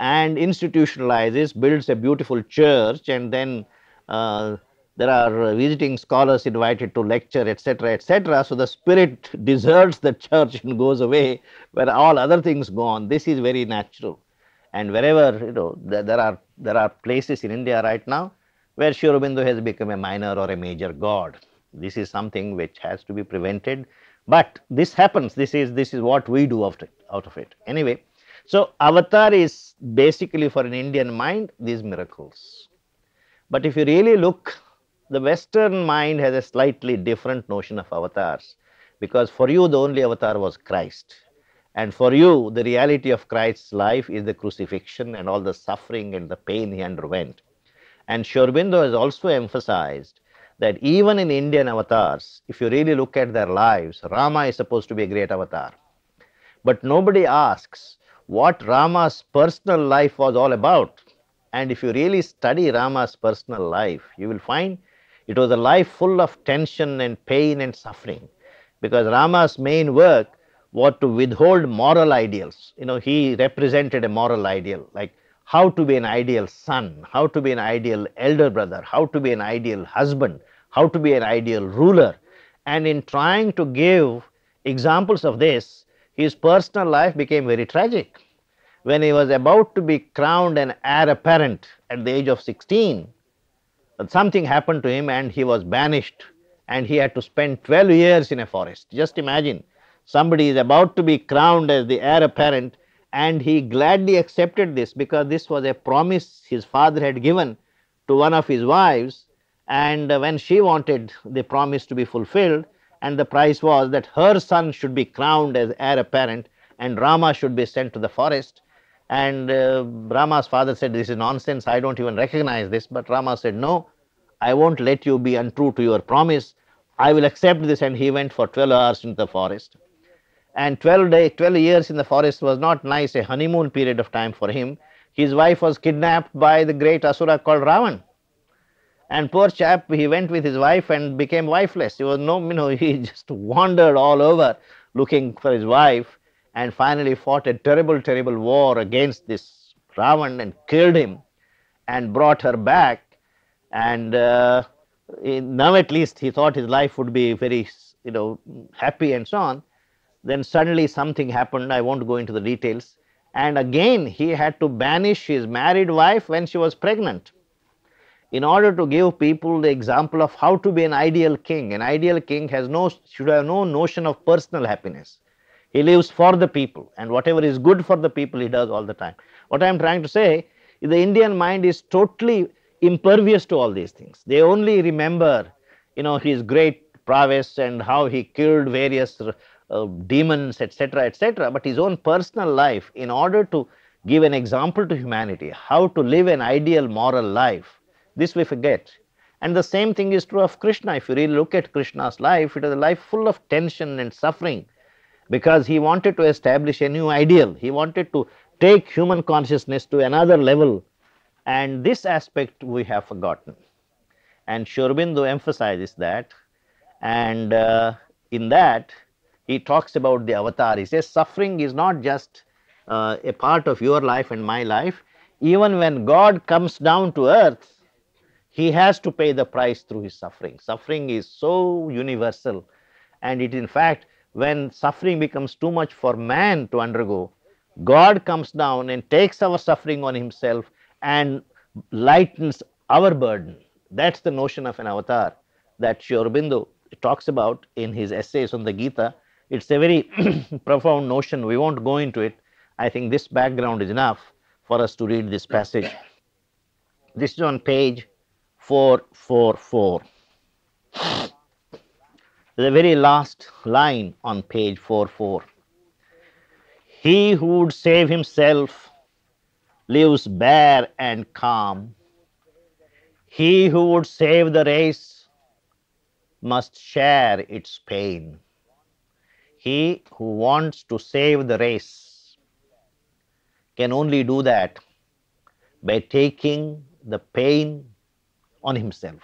and institutionalizes, builds a beautiful church, and then there are visiting scholars invited to lecture, etc., etc. So the spirit deserts the church and goes away where all other things go on. This is very natural. And wherever, there are places in India right now where Sri Aurobindo has become a minor or a major god. This is something which has to be prevented. But this happens. This is what we do out of it. Anyway, so avatar is basically, for an Indian mind, these miracles. But if you really look, the Western mind has a slightly different notion of avatars, because for you the only avatar was Christ. And for you, the reality of Christ's life is the crucifixion and all the suffering and the pain he underwent. And Sri Aurobindo has also emphasized that even in Indian avatars, if you really look at their lives, Rama is supposed to be a great avatar. But nobody asks what Rama's personal life was all about. And if you really study Rama's personal life, you will find it was a life full of tension and pain and suffering, because Rama's main work was to withhold moral ideals. He represented a moral ideal, like how to be an ideal son, how to be an ideal elder brother, how to be an ideal husband, how to be an ideal ruler. And in trying to give examples of this, his personal life became very tragic. When he was about to be crowned an heir apparent at the age of 16, something happened to him and he was banished, and he had to spend 12 years in a forest. Just imagine, somebody is about to be crowned as the heir apparent, and he gladly accepted this because this was a promise his father had given to one of his wives, and when she wanted the promise to be fulfilled, and the price was that her son should be crowned as heir apparent and Rama should be sent to the forest. And Rama's father said, this is nonsense, I don't even recognize this. But Rama said, no, I won't let you be untrue to your promise, I will accept this. And he went for 12 hours into the forest. And 12 years in the forest was not nice, a honeymoon period of time for him. His wife was kidnapped by the great Asura called Ravan. And poor chap, he went with his wife and became wifeless. He was he just wandered all over looking for his wife, and finally fought a terrible, terrible war against this Ravan and killed him and brought her back. And now at least he thought his life would be very, happy and so on. Then suddenly something happened, I won't go into the details, and again he had to banish his married wife when she was pregnant. in order to give people the example of how to be an ideal king. An ideal king should have no notion of personal happiness. He lives for the people, and whatever is good for the people, he does all the time. What I am trying to say is the Indian mind is totally impervious to all these things. They only remember, his great prowess and how he killed various demons, etc., etc. But his own personal life, in order to give an example to humanity, how to live an ideal moral life, this we forget. And the same thing is true of Krishna. If you really look at Krishna's life, it is a life full of tension and suffering, because he wanted to establish a new ideal. He wanted to take human consciousness to another level, and this aspect we have forgotten. And Sri Aurobindo emphasizes that, and in that he talks about the avatar. He says suffering is not just a part of your life and my life. Even when God comes down to earth, he has to pay the price through his suffering. Suffering is so universal, and it in fact, when suffering becomes too much for man to undergo, God comes down and takes our suffering on himself and lightens our burden. That's the notion of an avatar that Sri Aurobindo talks about in his essays on the Gita. It's a very profound notion. We won't go into it. I think this background is enough for us to read this passage. This is on page 444. The very last line on page 44. He who would save himself lives bare and calm. He who would save the race must share its pain. He who wants to save the race can only do that by taking the pain on himself.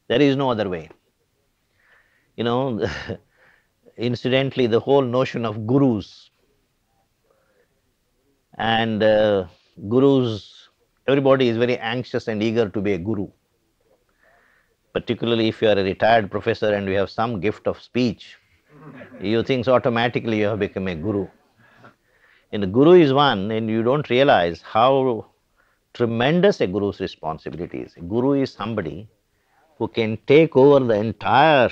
There is no other way. Incidentally, the whole notion of gurus and gurus, everybody is very anxious and eager to be a guru. Particularly if you are a retired professor and you have some gift of speech, you think automatically you have become a guru. And a guru is one, and you don't realize how tremendous a guru's responsibility is. A guru is somebody who can take over the entire,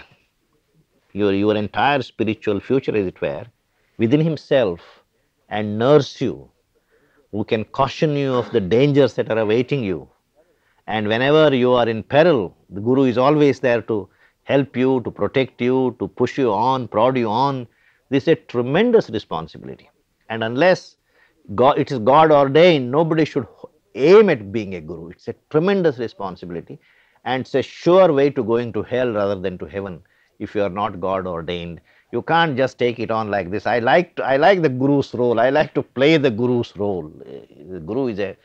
your entire spiritual future, as it were, within himself and nurse you, who can caution you of the dangers that are awaiting you. And whenever you are in peril, the guru is always there to help you, to protect you, to push you on, prod you on. This is a tremendous responsibility. And unless it is God ordained, nobody should aim at being a guru. It's a tremendous responsibility, and it's a sure way to going to hell rather than to heaven if you are not God ordained. You can't just take it on like this. I like the guru's role. I like to play the guru's role. The guru is a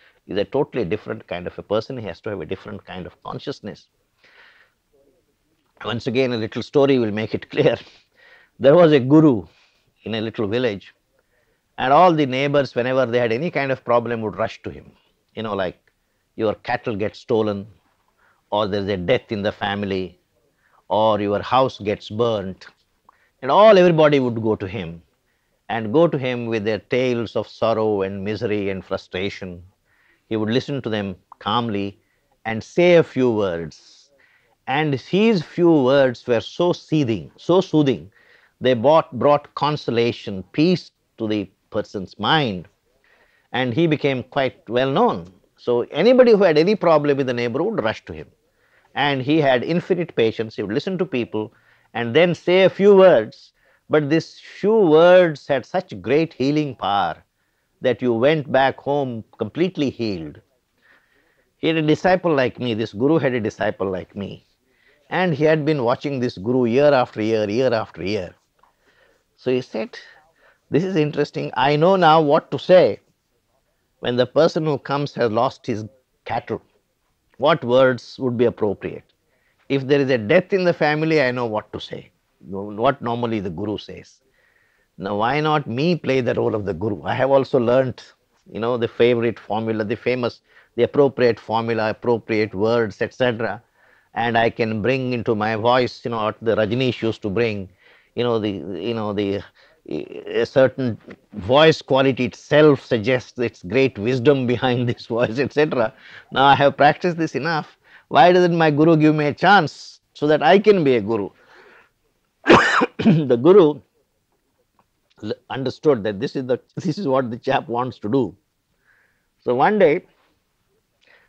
totally different kind of a person. He has to have a different kind of consciousness. Once again, a little story will make it clear. There was a guru in a little village, and all the neighbors, whenever they had any kind of problem, would rush to him. Like your cattle get stolen, or there's a death in the family, or your house gets burnt, and everybody would go to him, and go to him with their tales of sorrow and misery and frustration. He would listen to them calmly and say a few words, and his few words were so soothing, they brought consolation, peace to the person's mind, and he became quite well known. So anybody who had any problem with the neighborhood would rush to him, and he had infinite patience. He would listen to people and then say a few words, but these few words had such great healing power that you went back home completely healed. He had a disciple like me. This guru had a disciple like me, and he had been watching this guru year after year, year after year. So he said, this is interesting. I know now what to say when the person who comes has lost his cattle. What words would be appropriate? If there is a death in the family, I know what to say, what normally the guru says. Now, why not me play the role of the guru? I have also learnt, the favorite formula, the appropriate formula, appropriate words, etc. And I can bring into my voice, what the Rajneesh used to bring, a certain voice quality itself suggests its great wisdom behind this voice, etc. Now I have practiced this enough Why doesn't my guru give me a chance so that I can be a guru? The guru understood that this is what the chap wants to do. So one day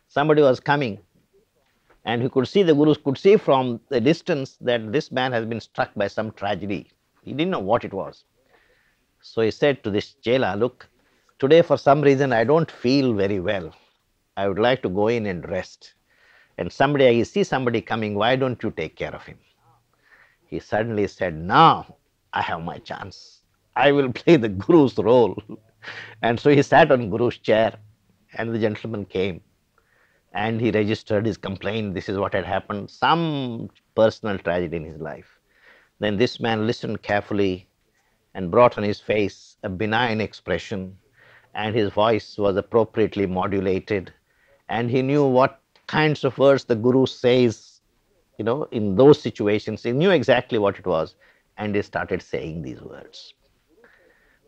somebody was coming, and he could see, the guru could see from the distance that this man has been struck by some tragedy. He didn't know what it was. So he said to this chela, look, today for some reason I don't feel very well. I would like to go in and rest. And somebody, I see somebody coming, why don't you take care of him? He suddenly said, now I have my chance. I will play the guru's role. And so he sat on guru's chair, and the gentleman came and he registered his complaint. This is what had happened, some personal tragedy in his life. Then this man listened carefully and brought on his face a benign expression, and his voice was appropriately modulated, and he knew what kinds of words the guru says, in those situations. He knew exactly what it was, and he started saying these words.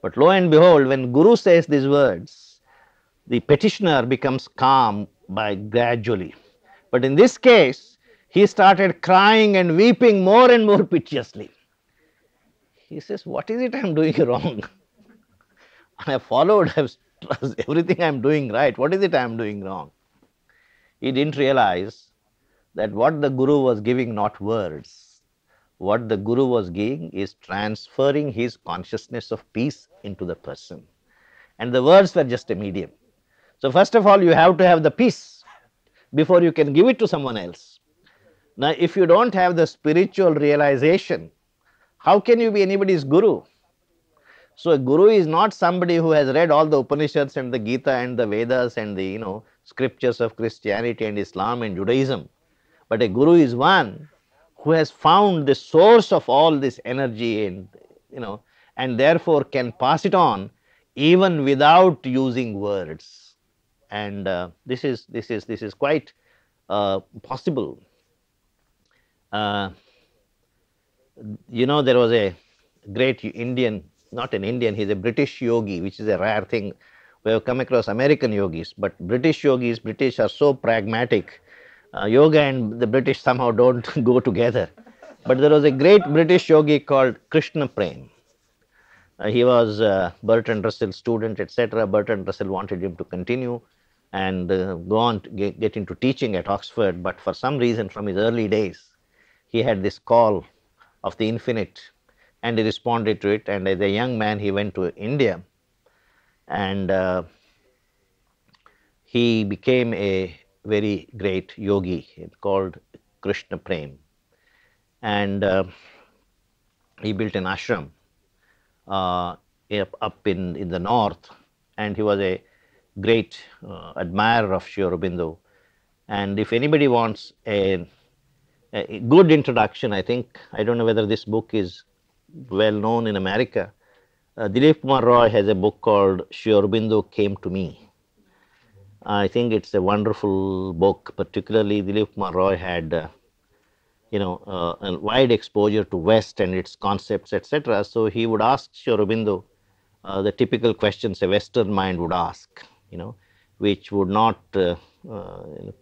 But lo and behold, when guru says these words, the petitioner becomes calm by gradually. But in this case, he started crying and weeping more and more piteously. He says, what is it I am doing wrong? I have followed, I have everything I am doing right. What is it I am doing wrong? He didn't realize that what the guru was giving, not words. What the guru was giving is transferring his consciousness of peace into the person. And the words were just a medium. So first of all, you have to have the peace before you can give it to someone else. Now, if you don't have the spiritual realization, how can you be anybody's guru? So a guru is not somebody who has read all the Upanishads and the Gita and the Vedas and the scriptures of Christianity and Islam and Judaism. But a guru is one who has found the source of all this energy, and therefore can pass it on even without using words. And this is quite possible. There was a great Indian, not an Indian, he's a British yogi, which is a rare thing. We have come across American yogis, but British yogis, British are so pragmatic. Yoga and the British somehow don't go together. But there was a great British yogi called Krishna Prem. He was Bertrand Russell's student, etc. Bertrand Russell wanted him to continue and go on to get into teaching at Oxford, but for some reason from his early days, he had this call of the infinite, and he responded to it. And as a young man, he went to India, and he became a very great yogi called Krishna Prem. And he built an ashram up in the north, and he was a great admirer of Sri Aurobindo. And if anybody wants a good introduction, I don't know whether this book is well known in America. Dilip Kumar Roy has a book called Sri Aurobindo Came to Me. I think it's a wonderful book. Particularly, Dilip Kumar Roy had a wide exposure to West and its concepts, etc. So he would ask Sri Aurobindo the typical questions a Western mind would ask, which would not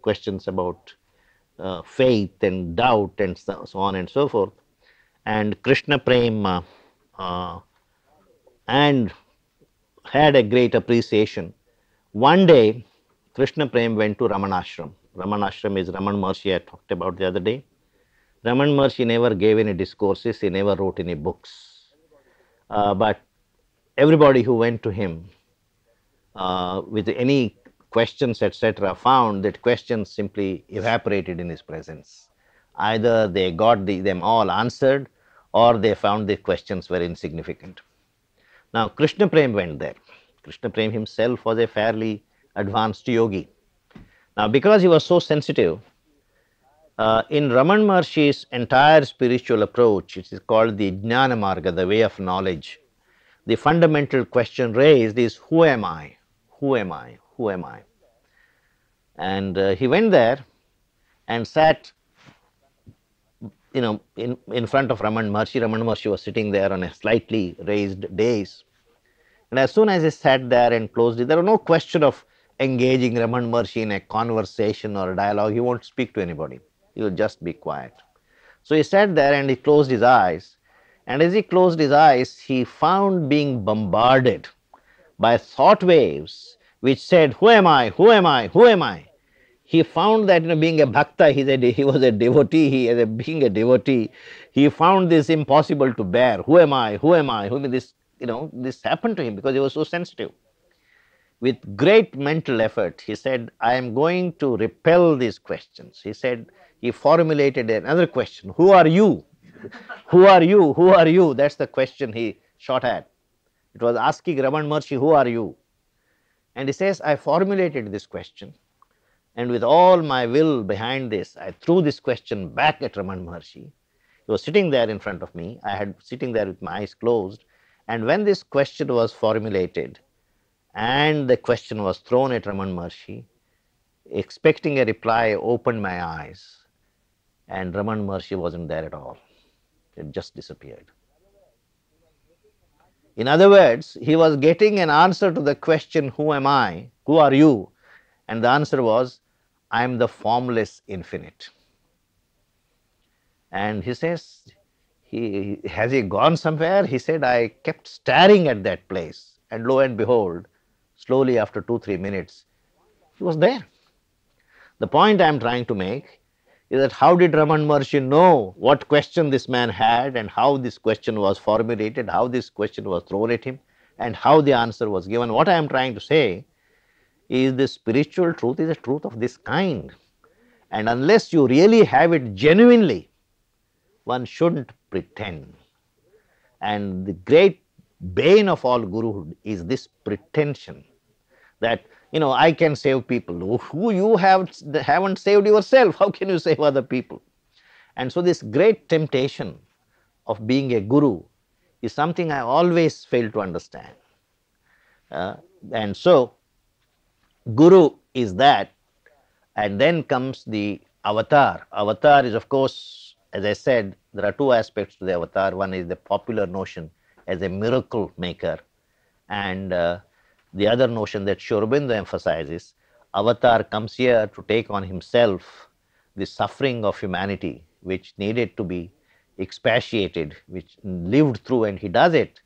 questions about faith and doubt and so on and so forth. And Krishna Prem and had a great appreciation. One day, Krishna Prem went to Ramanashram. Ramanashram is Raman Maharshi I talked about the other day. Raman Maharshi never gave any discourses, he never wrote any books. But everybody who went to him with any questions, etc., found that questions simply evaporated in his presence. Either they got them all answered, or they found the questions were insignificant. Now, Krishna Prem went there. Krishna Prem himself was a fairly advanced yogi. Now, because he was so sensitive, in Raman Maharshi's entire spiritual approach, it is called the Jnana Marga, the way of knowledge. The fundamental question raised is, who am I? Who am I? Who am I? And he went there and sat, in front of Raman Maharshi. Raman Maharshi was sitting there on a slightly raised dais. And as soon as he sat there and closed it, there was no question of engaging Raman Maharshi in a conversation or a dialogue. He won't speak to anybody. He will just be quiet. So he sat there and he closed his eyes. And as he closed his eyes, he found being bombarded by thought waves which said, "Who am I? Who am I? Who am I?" He found that, being a bhakta, he was a devotee. Being a devotee, he found this impossible to bear. Who am I? Who am I? Who am I? This happened to him because he was so sensitive. With great mental effort, he said, "I am going to repel these questions." He said, he formulated another question: "Who are you? Who are you? Who are you?" That's the question he shot at. It was asking Raman Maharshi, "Who are you?" And he says, "I formulated this question, and with all my will behind this, I threw this question back at Raman Maharshi. He was sitting there in front of me. I had sitting there with my eyes closed. And when this question was formulated and the question was thrown at Raman Maharshi, expecting a reply, I opened my eyes, and Raman Maharshi wasn't there at all. It just disappeared. In other words, he was getting an answer to the question, "Who am I? Who are you?" And the answer was, "I am the formless infinite." And he says, has he gone somewhere? He said, "I kept staring at that place, and lo and behold, slowly after 2-3 minutes, he was there." The point I am trying to make is that how did Raman Maharshi know what question this man had, and how this question was formulated, how this question was thrown at him, and how the answer was given? What I am trying to say is the spiritual truth is a truth of this kind, and unless you really have it genuinely, one shouldn't pretend. And the great bane of all guruhood is this pretension that, I can save people. Who you haven't saved yourself, how can you save other people? And so this great temptation of being a guru is something I always fail to understand. And so guru is that, and then comes the avatar. Avatar is, of course, as I said, there are two aspects to the avatar. One is the popular notion as a miracle maker, and the other notion that Sri Aurobindo emphasizes, avatar comes here to take on himself the suffering of humanity, which needed to be expatiated, which lived through, and he does it.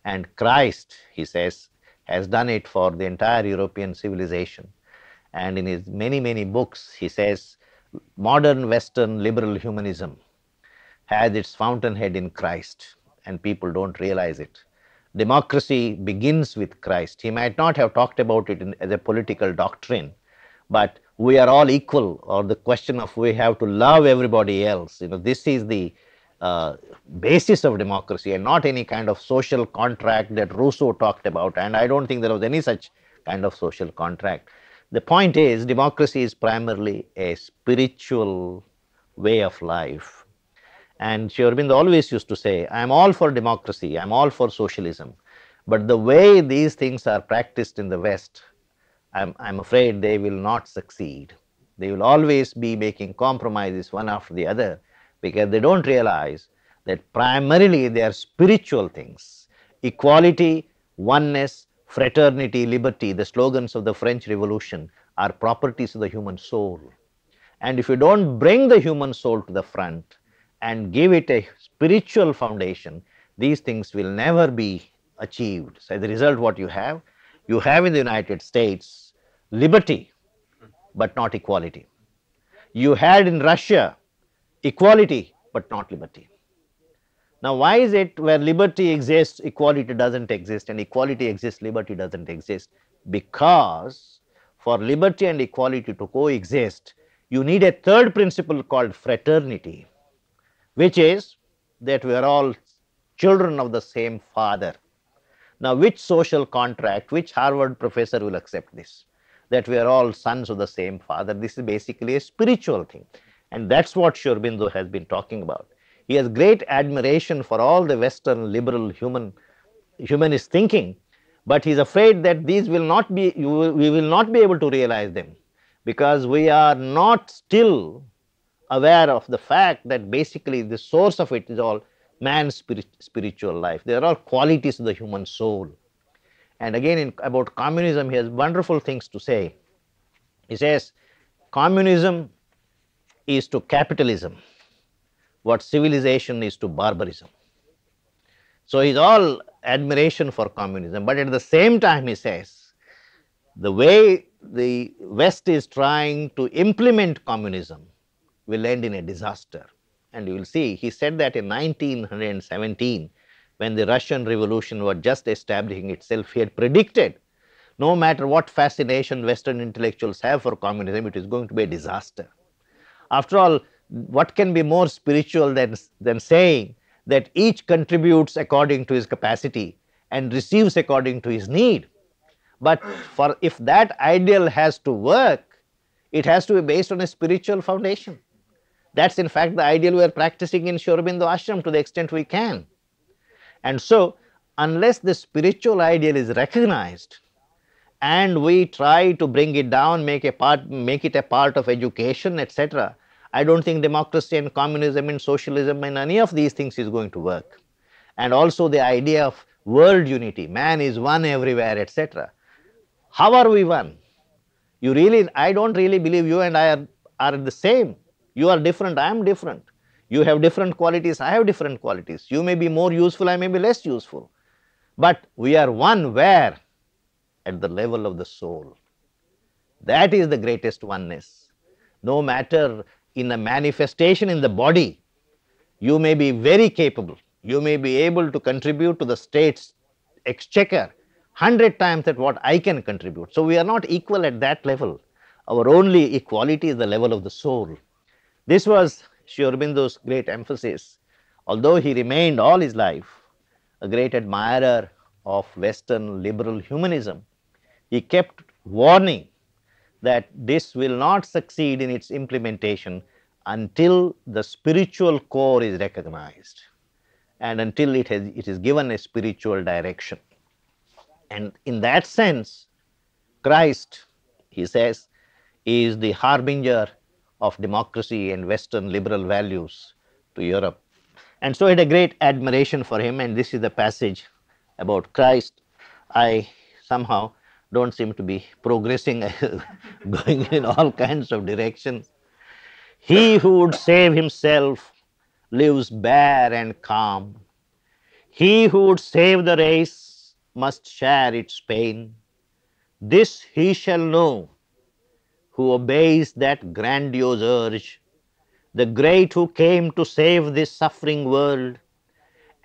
And Christ, he says, has done it for the entire European civilization. And in his many, many books, he says, modern Western liberal humanism has its fountainhead in Christ, and people don't realize it. Democracy begins with Christ. He might not have talked about it as a political doctrine, but we are all equal, or the question of we have to love everybody else. This is the basis of democracy, and not any kind of social contract that Rousseau talked about. And I don't think there was any such kind of social contract. The point is, democracy is primarily a spiritual way of life. And Sri Aurobindo always used to say, "I am all for democracy, I am all for socialism." But the way these things are practiced in the West, I am afraid they will not succeed. They will always be making compromises one after the other, because they don't realize that primarily they are spiritual things. Equality, oneness, fraternity, liberty, the slogans of the French Revolution, are properties of the human soul. And if you don't bring the human soul to the front and give it a spiritual foundation, these things will never be achieved. So, as a result, what you have in the United States liberty, but not equality. You had in Russia equality, but not liberty. Now, why is it where liberty exists, equality doesn't exist, and equality exists, liberty doesn't exist? Because for liberty and equality to coexist, you need a third principle called fraternity, which is that we are all children of the same father. Now, which social contract, which Harvard professor will accept this? That we are all sons of the same father. This is basically a spiritual thing, and that's what Sri Aurobindo has been talking about. He has great admiration for all the Western liberal humanist thinking, but he is afraid that these will not be, we will not be able to realize them, because we are not still aware of the fact that basically the source of it is all man's spiritual life. They are all qualities of the human soul. And again, about communism, he has wonderful things to say. He says, communism is to capitalism what civilization is to barbarism. So, he is all admiration for communism, but at the same time he says, the way the West is trying to implement communism will end in a disaster. And you will see, he said that in 1917, when the Russian Revolution was just establishing itself, he had predicted no matter what fascination Western intellectuals have for communism, it is going to be a disaster. After all, what can be more spiritual than saying that each contributes according to his capacity and receives according to his need? But for if that ideal has to work, it has to be based on a spiritual foundation. That's in fact the ideal we are practicing in Sri Aurobindo Ashram to the extent we can. And so, unless the spiritual ideal is recognized and we try to bring it down, make it a part of education, etc., I don't think democracy and communism and socialism and any of these things is going to work. And also the idea of world unity, man is one everywhere, etc. How are we one? I don't really believe you and I are the same. You are different, I am different. You have different qualities, I have different qualities. You may be more useful, I may be less useful. But we are one where? At the level of the soul. That is the greatest oneness. No matter in a manifestation in the body, you may be very capable, you may be able to contribute to the state's exchequer 100 times at what I can contribute. So, we are not equal at that level. Our only equality is the level of the soul. This was Sri Aurobindo's great emphasis. Although he remained all his life a great admirer of Western liberal humanism, he kept warning that this will not succeed in its implementation until the spiritual core is recognized and until it is given a spiritual direction. And in that sense, Christ, he says, is the harbinger of democracy and Western liberal values to Europe. And so, I had a great admiration for him, and this is the passage about Christ. I somehow don't seem to be progressing, going in all kinds of directions. He who would save himself lives bare and calm. He who would save the race must share its pain. This he shall know who obeys that grandiose urge, the great who came to save this suffering world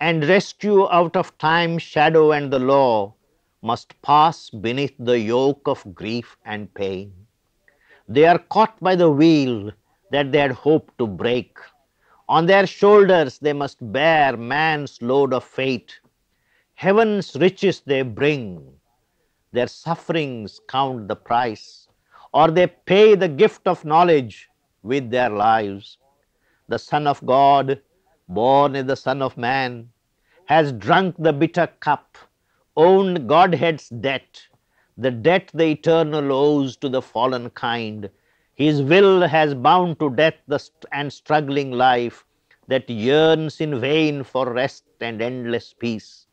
and rescue out of time's shadow and the law, must pass beneath the yoke of grief and pain. They are caught by the wheel that they had hoped to break. On their shoulders they must bear man's load of fate. Heaven's riches they bring, their sufferings count the price, or they pay the gift of knowledge with their lives. The Son of God, born as the Son of Man, has drunk the bitter cup, owned Godhead's debt, the debt the eternal owes to the fallen kind. His will has bound to death and struggling life that yearns in vain for rest and endless peace.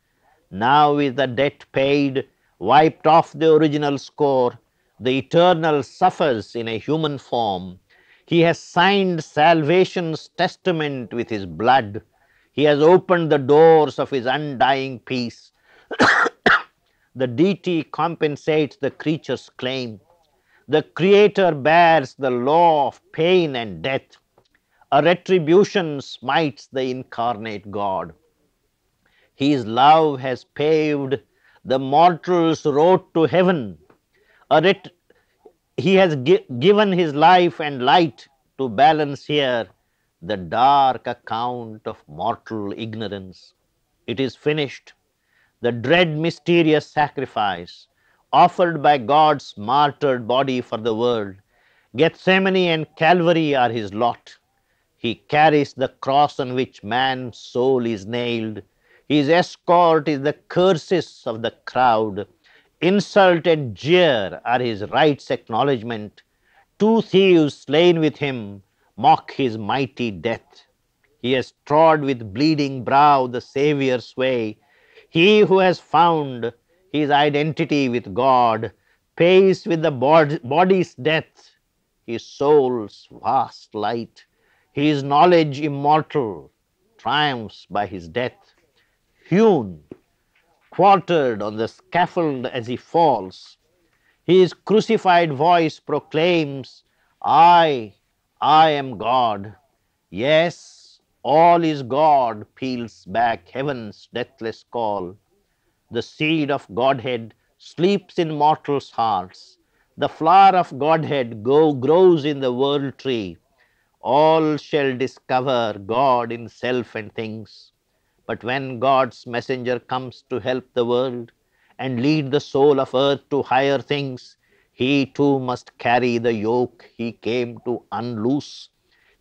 Now is the debt paid, wiped off the original score, the eternal suffers in a human form. He has signed salvation's testament with his blood. He has opened the doors of his undying peace. The deity compensates the creature's claim. The Creator bears the law of pain and death. A retribution smites the incarnate God. His love has paved the mortal's road to heaven. He has given his life and light to balance here the dark account of mortal ignorance. It is finished. The dread mysterious sacrifice offered by God's martyred body for the world. Gethsemane and Calvary are his lot. He carries the cross on which man's soul is nailed. His escort is the curses of the crowd. Insult and jeer are his right's acknowledgement. 2 thieves slain with him mock his mighty death. He has trod with bleeding brow the Saviour's way. He who has found his identity with God pays with the body's death, his soul's vast light, his knowledge immortal, triumphs by his death. Hewn, quartered on the scaffold as he falls, his crucified voice proclaims, I am God. Yes, all is God, peals back heaven's deathless call. The seed of Godhead sleeps in mortals' hearts. The flower of Godhead grows in the world tree. All shall discover God in self and things. But when God's messenger comes to help the world and lead the soul of earth to higher things, he too must carry the yoke he came to unloose.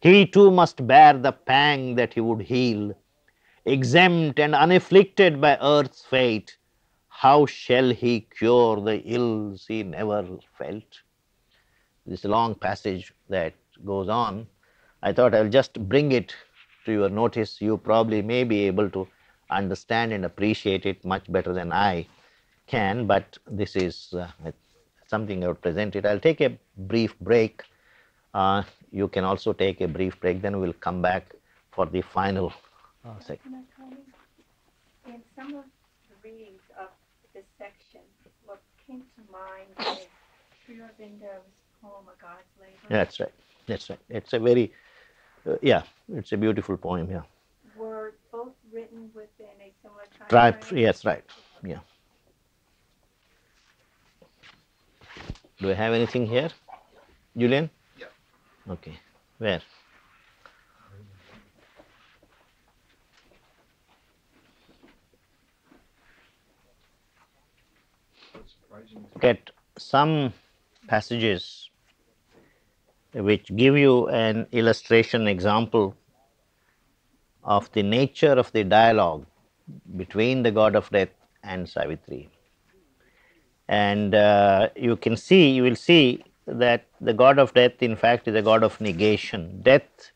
He too must bear the pang that he would heal. Exempt and unafflicted by earth's fate, how shall he cure the ills he never felt? This long passage that goes on, I thought I'll just bring it to your notice. You probably may be able to understand and appreciate it much better than I can, but this is something I would present it. I'll take a brief break. You can also take a brief break, then we'll come back for the final section. In some of the readings of this section, what came to mind is Sri Aurobindo's poem, A God's Labor. That's right. That's right. It's a very, yeah, it's a beautiful poem. Yeah. Were both written within a similar time frame? Yes, right. Yeah. Do I have anything here, Julian? Yeah. Okay. Where? What's surprising to Get some passages which give you an illustration example of the nature of the dialogue between the god of death and Savitri. And you will see that the god of death in fact is a god of negation. Death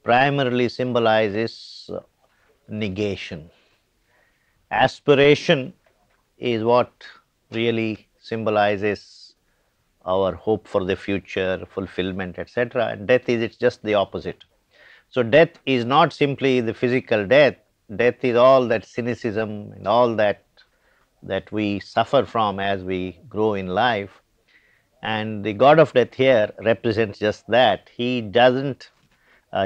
primarily symbolizes negation. Aspiration is what really symbolizes our hope for the future, fulfillment, etc. And death is it's just the opposite. So death is not simply the physical death. Death is all that cynicism and all that we suffer from as we grow in life. And the god of death here represents just that. He doesn't.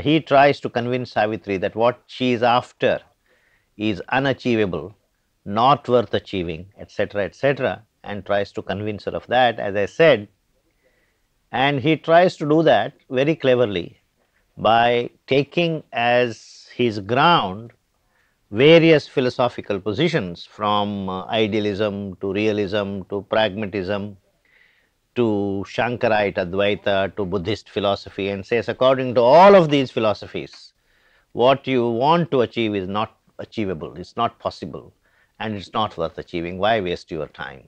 He tries to convince Savitri that what she is after is unachievable, not worth achieving, etc., and tries to convince her of that, as I said. And he tries to do that very cleverly by taking as his ground various philosophical positions, from idealism to realism to pragmatism to Shankarite Advaita to Buddhist philosophy, and says according to all of these philosophies, what you want to achieve is not achievable, it's not possible, and it's not worth achieving. Why waste your time?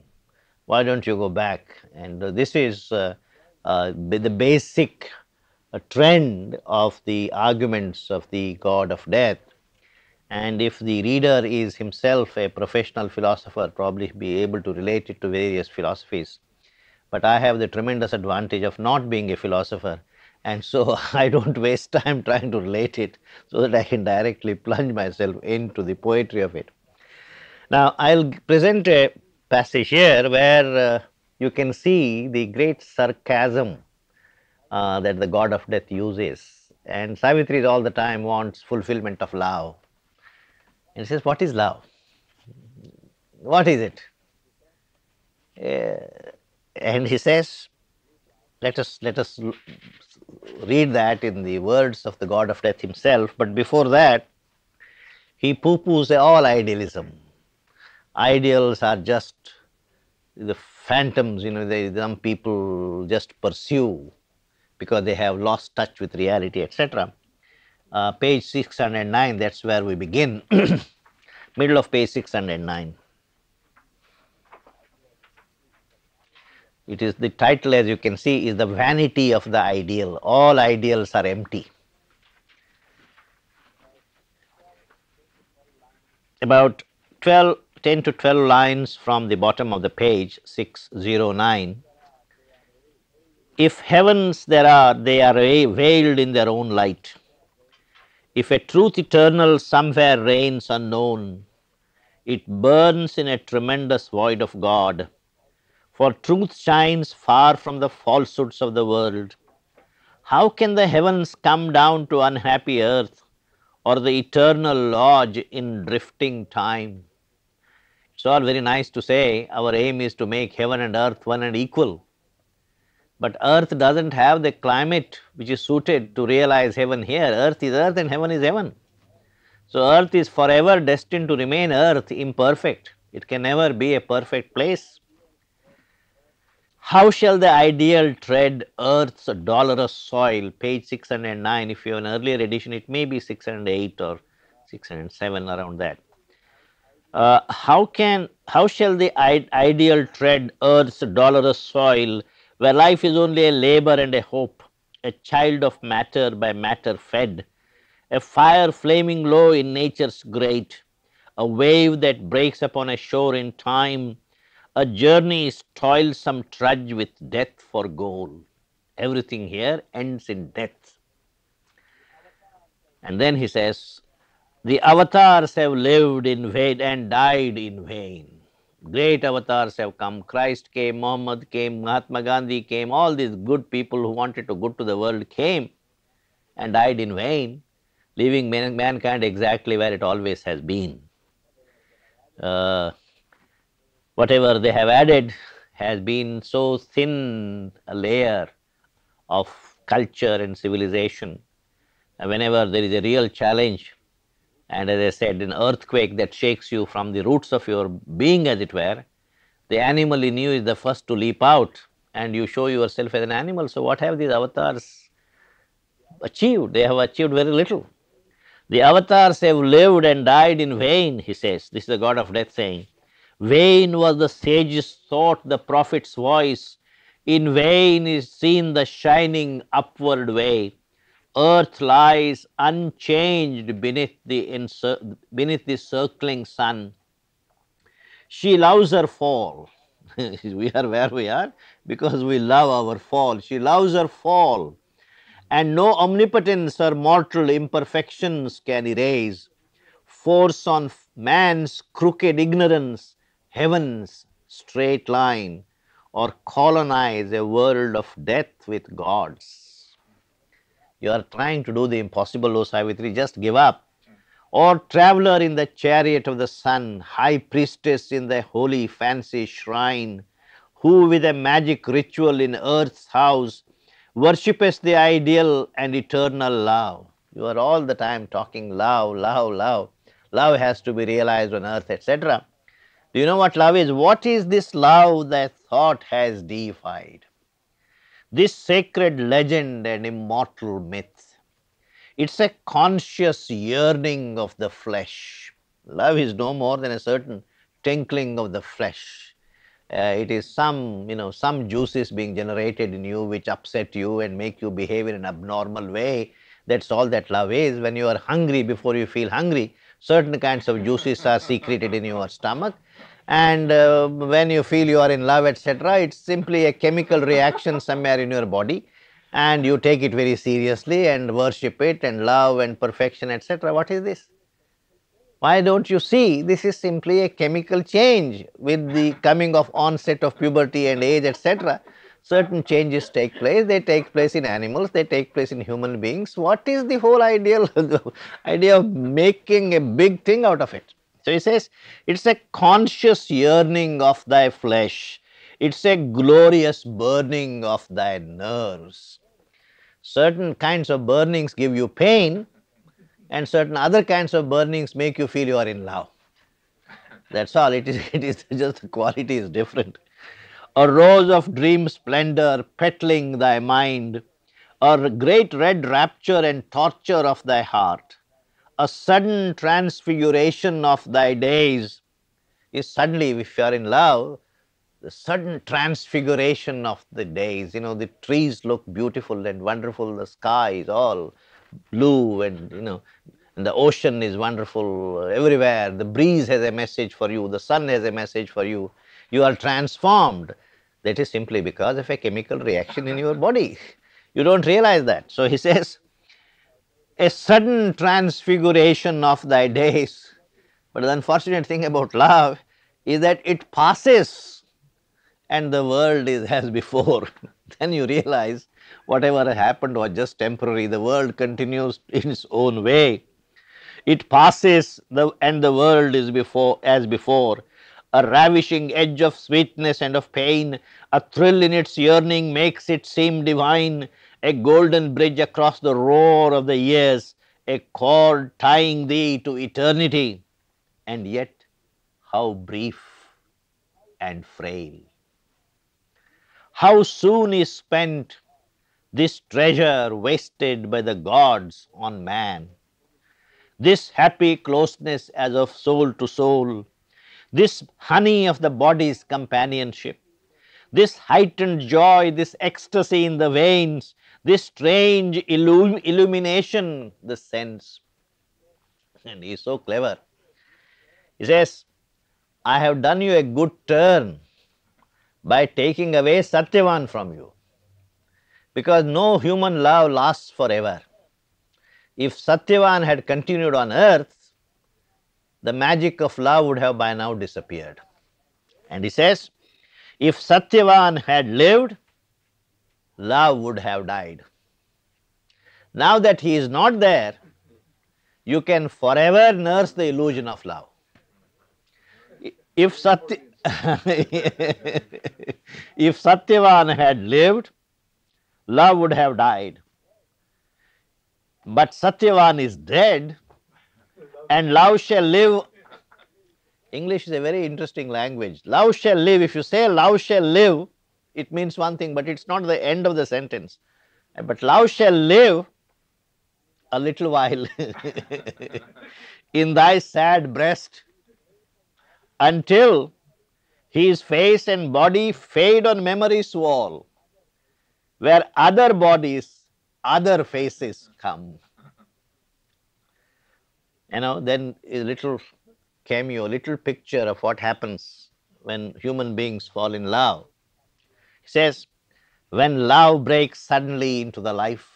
Why don't you go back? And this is the basic trend of the arguments of the god of death. And if the reader is himself a professional philosopher, probably be able to relate it to various philosophies. But I have the tremendous advantage of not being a philosopher, and so I don't waste time trying to relate it, so that I can directly plunge myself into the poetry of it. Now, I'll present a passage here where you can see the great sarcasm that the god of death uses. And Savitri all the time wants fulfillment of love. And he says, what is love? What is it? And he says, let us read that in the words of the god of death himself. But before that, he poo-poos all idealism. Ideals are just the phantoms, some people just pursue because they have lost touch with reality, etc. Page 609, that's where we begin, middle of page 609. It is the title, as you can see, is the vanity of the ideal. All ideals are empty. About 12 10 to 12 lines from the bottom of the page, 609. If heavens there are, they are veiled in their own light. If a truth eternal somewhere reigns unknown, it burns in a tremendous void of God. For truth shines far from the falsehoods of the world. How can the heavens come down to unhappy earth, or the eternal lodge in drifting time? It's all very nice to say our aim is to make heaven and earth one and equal. But earth doesn't have the climate which is suited to realize heaven here. Earth is earth and heaven is heaven. So earth is forever destined to remain earth, imperfect. It can never be a perfect place. How shall the ideal tread earth's dolorous soil? Page 609. If you have an earlier edition, it may be 608 or 607, around that. How shall the ideal tread earth's dolorous soil, where life is only a labor and a hope, a child of matter by matter fed, a fire flaming low in nature's grate, a wave that breaks upon a shore in time, a journey's toilsome trudge with death for goal. Everything here ends in death. And then he says, the avatars have lived in vain and died in vain. Great avatars have come. Christ came, Muhammad came, Mahatma Gandhi came, all these good people who wanted to good to the world came and died in vain, leaving mankind exactly where it always has been. Whatever they have added has been so thin a layer of culture and civilization. And whenever there is a real challenge, and as I said, an earthquake that shakes you from the roots of your being, as it were, the animal in you is the first to leap out, and you show yourself as an animal. So what have these avatars achieved? They have achieved very little. The avatars have lived and died in vain, he says. This is the god of death saying. Vain was the sage's thought, the prophet's voice. In vain is seen the shining upward way. Earth lies unchanged beneath the circling sun. She loves her fall. We are where we are because we love our fall. She loves her fall, and no omnipotence or mortal imperfections can erase. Force on man's crooked ignorance, heaven's straight line, or colonize a world of death with gods. You are trying to do the impossible, O Savitri, just give up. Or traveler in the chariot of the sun, high priestess in the holy fancy shrine, who with a magic ritual in earth's house worshippest the ideal and eternal love. You are all the time talking love, love, love. Love has to be realized on earth, etc. Do you know what love is? What is this love that thought has deified? This sacred legend and immortal myth. It's a conscious yearning of the flesh. Love is no more than a certain tinkling of the flesh. It is some juices being generated in you which upset you and make you behave in an abnormal way. That's all that love is. When you are hungry, before you feel hungry, certain kinds of juices are secreted in your stomach, and when you feel you are in love, etc., it's simply a chemical reaction somewhere in your body, and you take it very seriously and worship it and love and perfection, etc. What is this? Why don't you see this is simply a chemical change with the coming of onset of puberty and age, etc. Certain changes take place, they take place in animals, they take place in human beings. What is the whole idea of making a big thing out of it? So he says, it's a conscious yearning of thy flesh, it's a glorious burning of thy nerves. Certain kinds of burnings give you pain, and certain other kinds of burnings make you feel you are in love. That's all. It is just the quality is different. A rose of dream splendor petling thy mind, or great red rapture and torture of thy heart, a sudden transfiguration of thy days is suddenly, if you are in love, the sudden transfiguration of the days. You know, the trees look beautiful and wonderful, the sky is all blue, and And the ocean is wonderful everywhere. The breeze has a message for you. The sun has a message for you. You are transformed. That is simply because of a chemical reaction in your body. You don't realize that. So he says, a sudden transfiguration of thy days. But the unfortunate thing about love is that it passes and the world is as before. Then you realize whatever happened was just temporary. The world continues in its own way. It passes and the world is as before. A ravishing edge of sweetness and of pain, a thrill in its yearning makes it seem divine, a golden bridge across the roar of the years, a cord tying thee to eternity. And yet, how brief and frail. How soon is spent this treasure wasted by the gods on man. This happy closeness as of soul to soul, this honey of the body's companionship, this heightened joy, this ecstasy in the veins, this strange illumination, the sense. And he is so clever. He says, I have done you a good turn by taking away Satyavan from you, because no human love lasts forever. If Satyavan had continued on earth, the magic of love would have by now disappeared. And he says, if Satyavan had lived, love would have died. Now that he is not there, you can forever nurse the illusion of love. If Satyavan had lived, love would have died. But Satyavan is dead, and love shall live. English is a very interesting language. Love shall live. If you say love shall live, it means one thing, but it's not the end of the sentence. But love shall live a little while in thy sad breast, until his face and body fade on memory's wall, where other bodies, other faces come. Then a little cameo, little picture of what happens when human beings fall in love. He says, when love breaks suddenly into the life,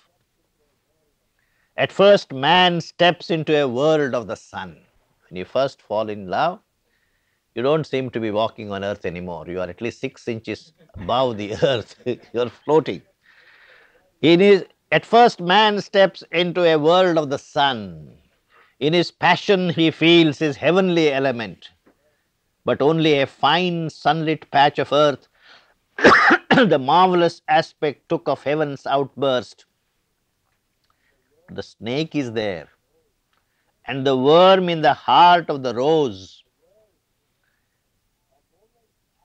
at first man steps into a world of the sun. When you first fall in love, you don't seem to be walking on earth anymore. You are at least 6 inches above the earth. You are floating. At first man steps into a world of the sun. In his passion he feels his heavenly element, but only a fine sunlit patch of earth, the marvelous aspect took of heaven's outburst. The snake is there, and the worm in the heart of the rose.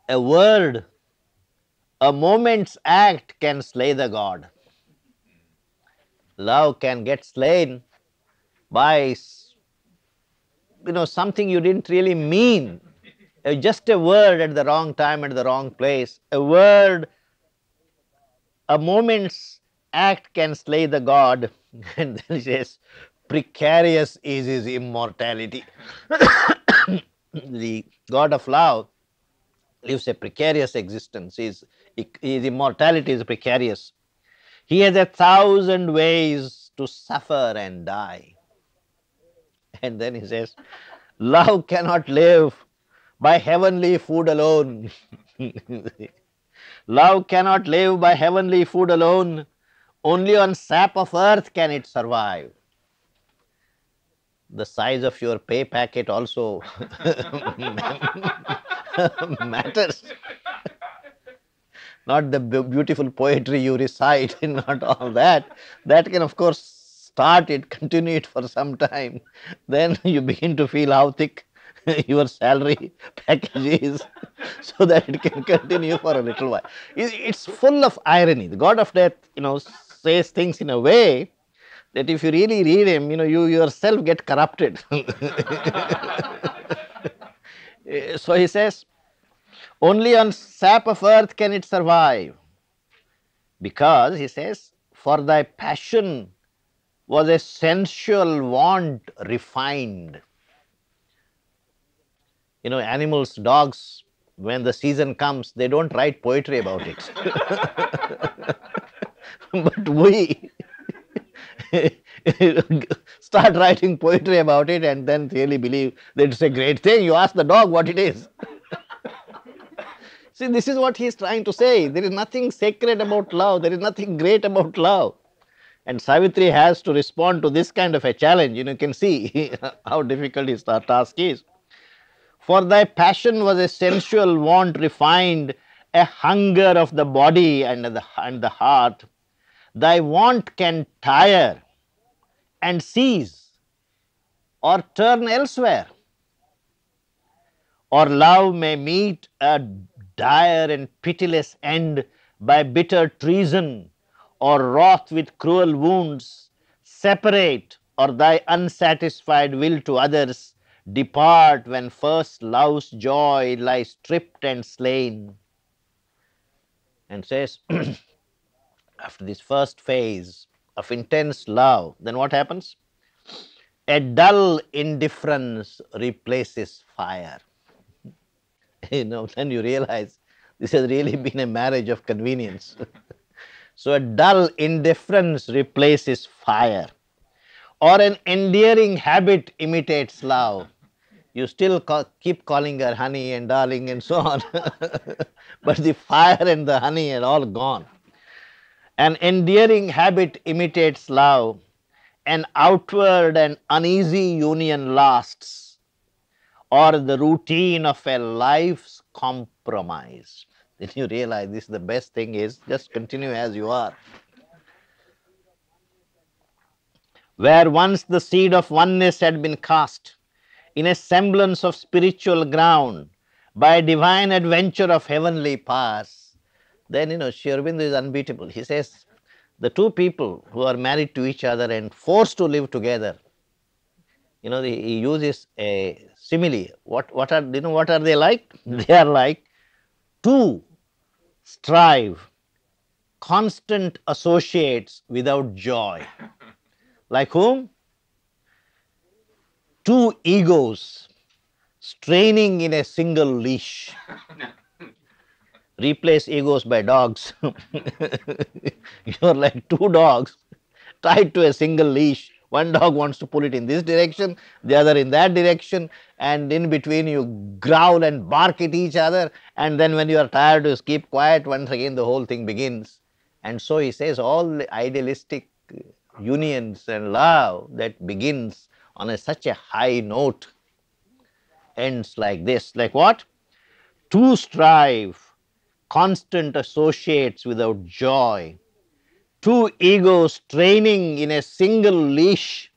A word, a moment's act can slay the god. Love can get slain by something you didn't really mean. Just a word at the wrong time, at the wrong place. A word, a moment's act can slay the god. And then he says, precarious is his immortality. The god of love lives a precarious existence. His immortality is precarious. He has 1,000 ways to suffer and die. And then he says, love cannot live by heavenly food alone. Love cannot live by heavenly food alone. Only on sap of earth can it survive. The size of your pay packet also matters. Not the beautiful poetry you recite, not all that. That can, of course, start it, continue it for some time. Then you begin to feel how thick your salary package is, so that it can continue for a little while. It's full of irony. The god of death, says things in a way that if you really read him, you yourself get corrupted. So he says, only on sap of earth can it survive, because, he says, for thy passion was a sensual want refined. You know, animals, dogs, when the season comes, they don't write poetry about it. But we start writing poetry about it and then really believe that it's a great thing. You ask the dog what it is. See, this is what he is trying to say. There is nothing sacred about love. There is nothing great about love. And Savitri has to respond to this kind of a challenge. You can see how difficult his task is. For thy passion was a sensual want refined, a hunger of the body and the heart. Thy want can tire and cease or turn elsewhere. Or love may meet a dire and pitiless end by bitter treason, or wrath with cruel wounds, separate, or thy unsatisfied will to others depart when first love's joy lies stripped and slain. And says, after this first phase of intense love, then what happens? A dull indifference replaces fire. Then you realize this has really been a marriage of convenience. So a dull indifference replaces fire, or an endearing habit imitates love. You still keep calling her honey and darling and so on, but the fire and the honey are all gone. An endearing habit imitates love, an outward and uneasy union lasts, or the routine of a life's compromise. Then you realize this is the best thing is just continue as you are. Where once the seed of oneness had been cast in a semblance of spiritual ground by a divine adventure of heavenly powers, then Sri Aurobindo is unbeatable. He says the two people who are married to each other and forced to live together, he uses a simile. What are they like? They are like two strive, constant associates without joy. Like whom? Two egos straining in a single leash. Replace egos by dogs. You're like two dogs tied to a single leash. One dog wants to pull it in this direction, the other in that direction, and in between you growl and bark at each other, and then when you are tired you keep quiet, once again the whole thing begins. And so he says all the idealistic unions and love that begins on such a high note ends like this. Like what? Two strive, constant associates without joy. Two egos training in a single leash.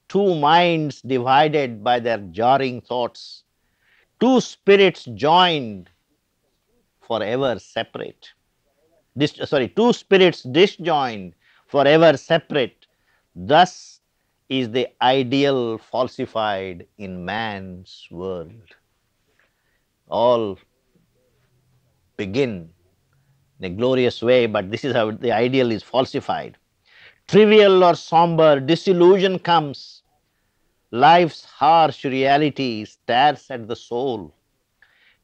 Two minds divided by their jarring thoughts. Two spirits joined, forever separate. Two spirits disjoined, forever separate. Thus is the ideal falsified in man's world. All begin in a glorious way, but this is how the ideal is falsified. Trivial or somber disillusion comes. Life's harsh reality stares at the soul.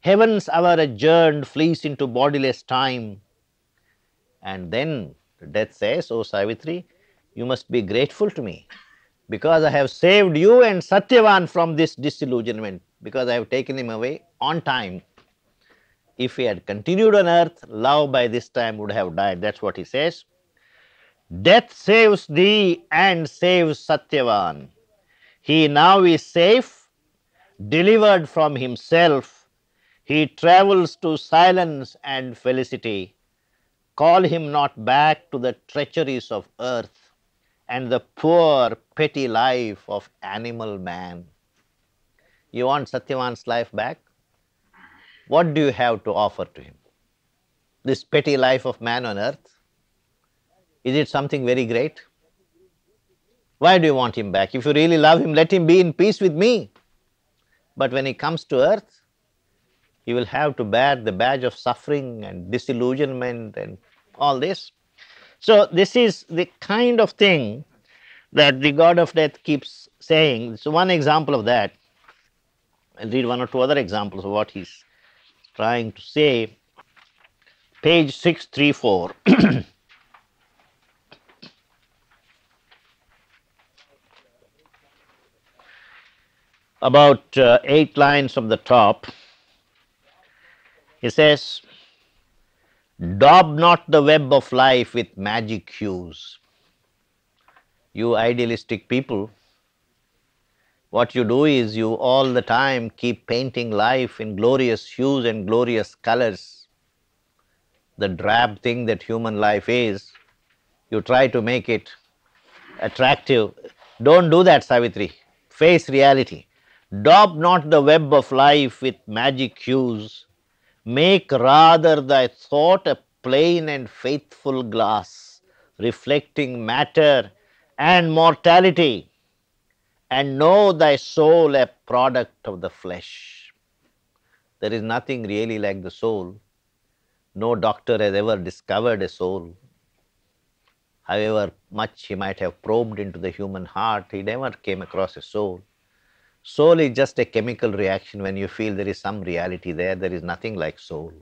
Heaven's hour adjourned flees into bodiless time. And then death says, "Oh Savitri, you must be grateful to me, because I have saved you and Satyavan from this disillusionment, because I have taken him away on time. If he had continued on earth, love by this time would have died." That's what he says. Death saves thee and saves Satyavan. He now is safe, delivered from himself. He travels to silence and felicity. Call him not back to the treacheries of earth and the poor petty life of animal man. You want Satyavan's life back? What do you have to offer to him? This petty life of man on earth? Is it something very great? Why do you want him back? If you really love him, let him be in peace with me. But when he comes to earth, he will have to bear the badge of suffering and disillusionment and all this. So this is the kind of thing that the god of death keeps saying. So, one example of that, I'll read one or two other examples of what he's trying to say. Page 634. About 8 lines from the top, he says, daub not the web of life with magic hues. You idealistic people, what you do is you all the time keep painting life in glorious hues and glorious colors. The drab thing that human life is, you try to make it attractive. Don't do that, Savitri. Face reality. Daub not the web of life with magic hues. Make rather thy thought a plain and faithful glass, reflecting matter and mortality, and know thy soul a product of the flesh. There is nothing really like the soul. No doctor has ever discovered a soul. However much he might have probed into the human heart, he never came across a soul. Soul is just a chemical reaction. When you feel there is some reality there, there is nothing like soul.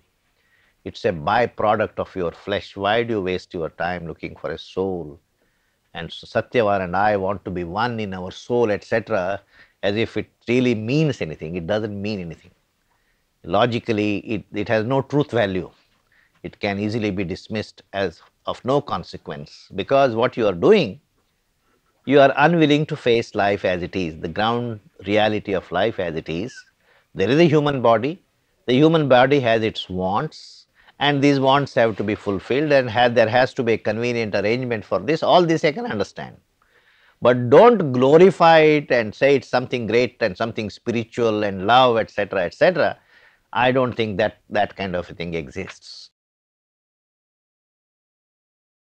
It's a byproduct of your flesh. Why do you waste your time looking for a soul? And Satyavan and I want to be one in our soul, etc., as if it really means anything. It doesn't mean anything. Logically, it has no truth value. It can easily be dismissed as of no consequence, because what you are doing, you are unwilling to face life as it is, the ground reality of life as it is. There is a human body. The human body has its wants, and these wants have to be fulfilled, and there has to be a convenient arrangement for this. All this I can understand. But don't glorify it and say it's something great and something spiritual and love, etc., etc. I don't think that that kind of a thing exists.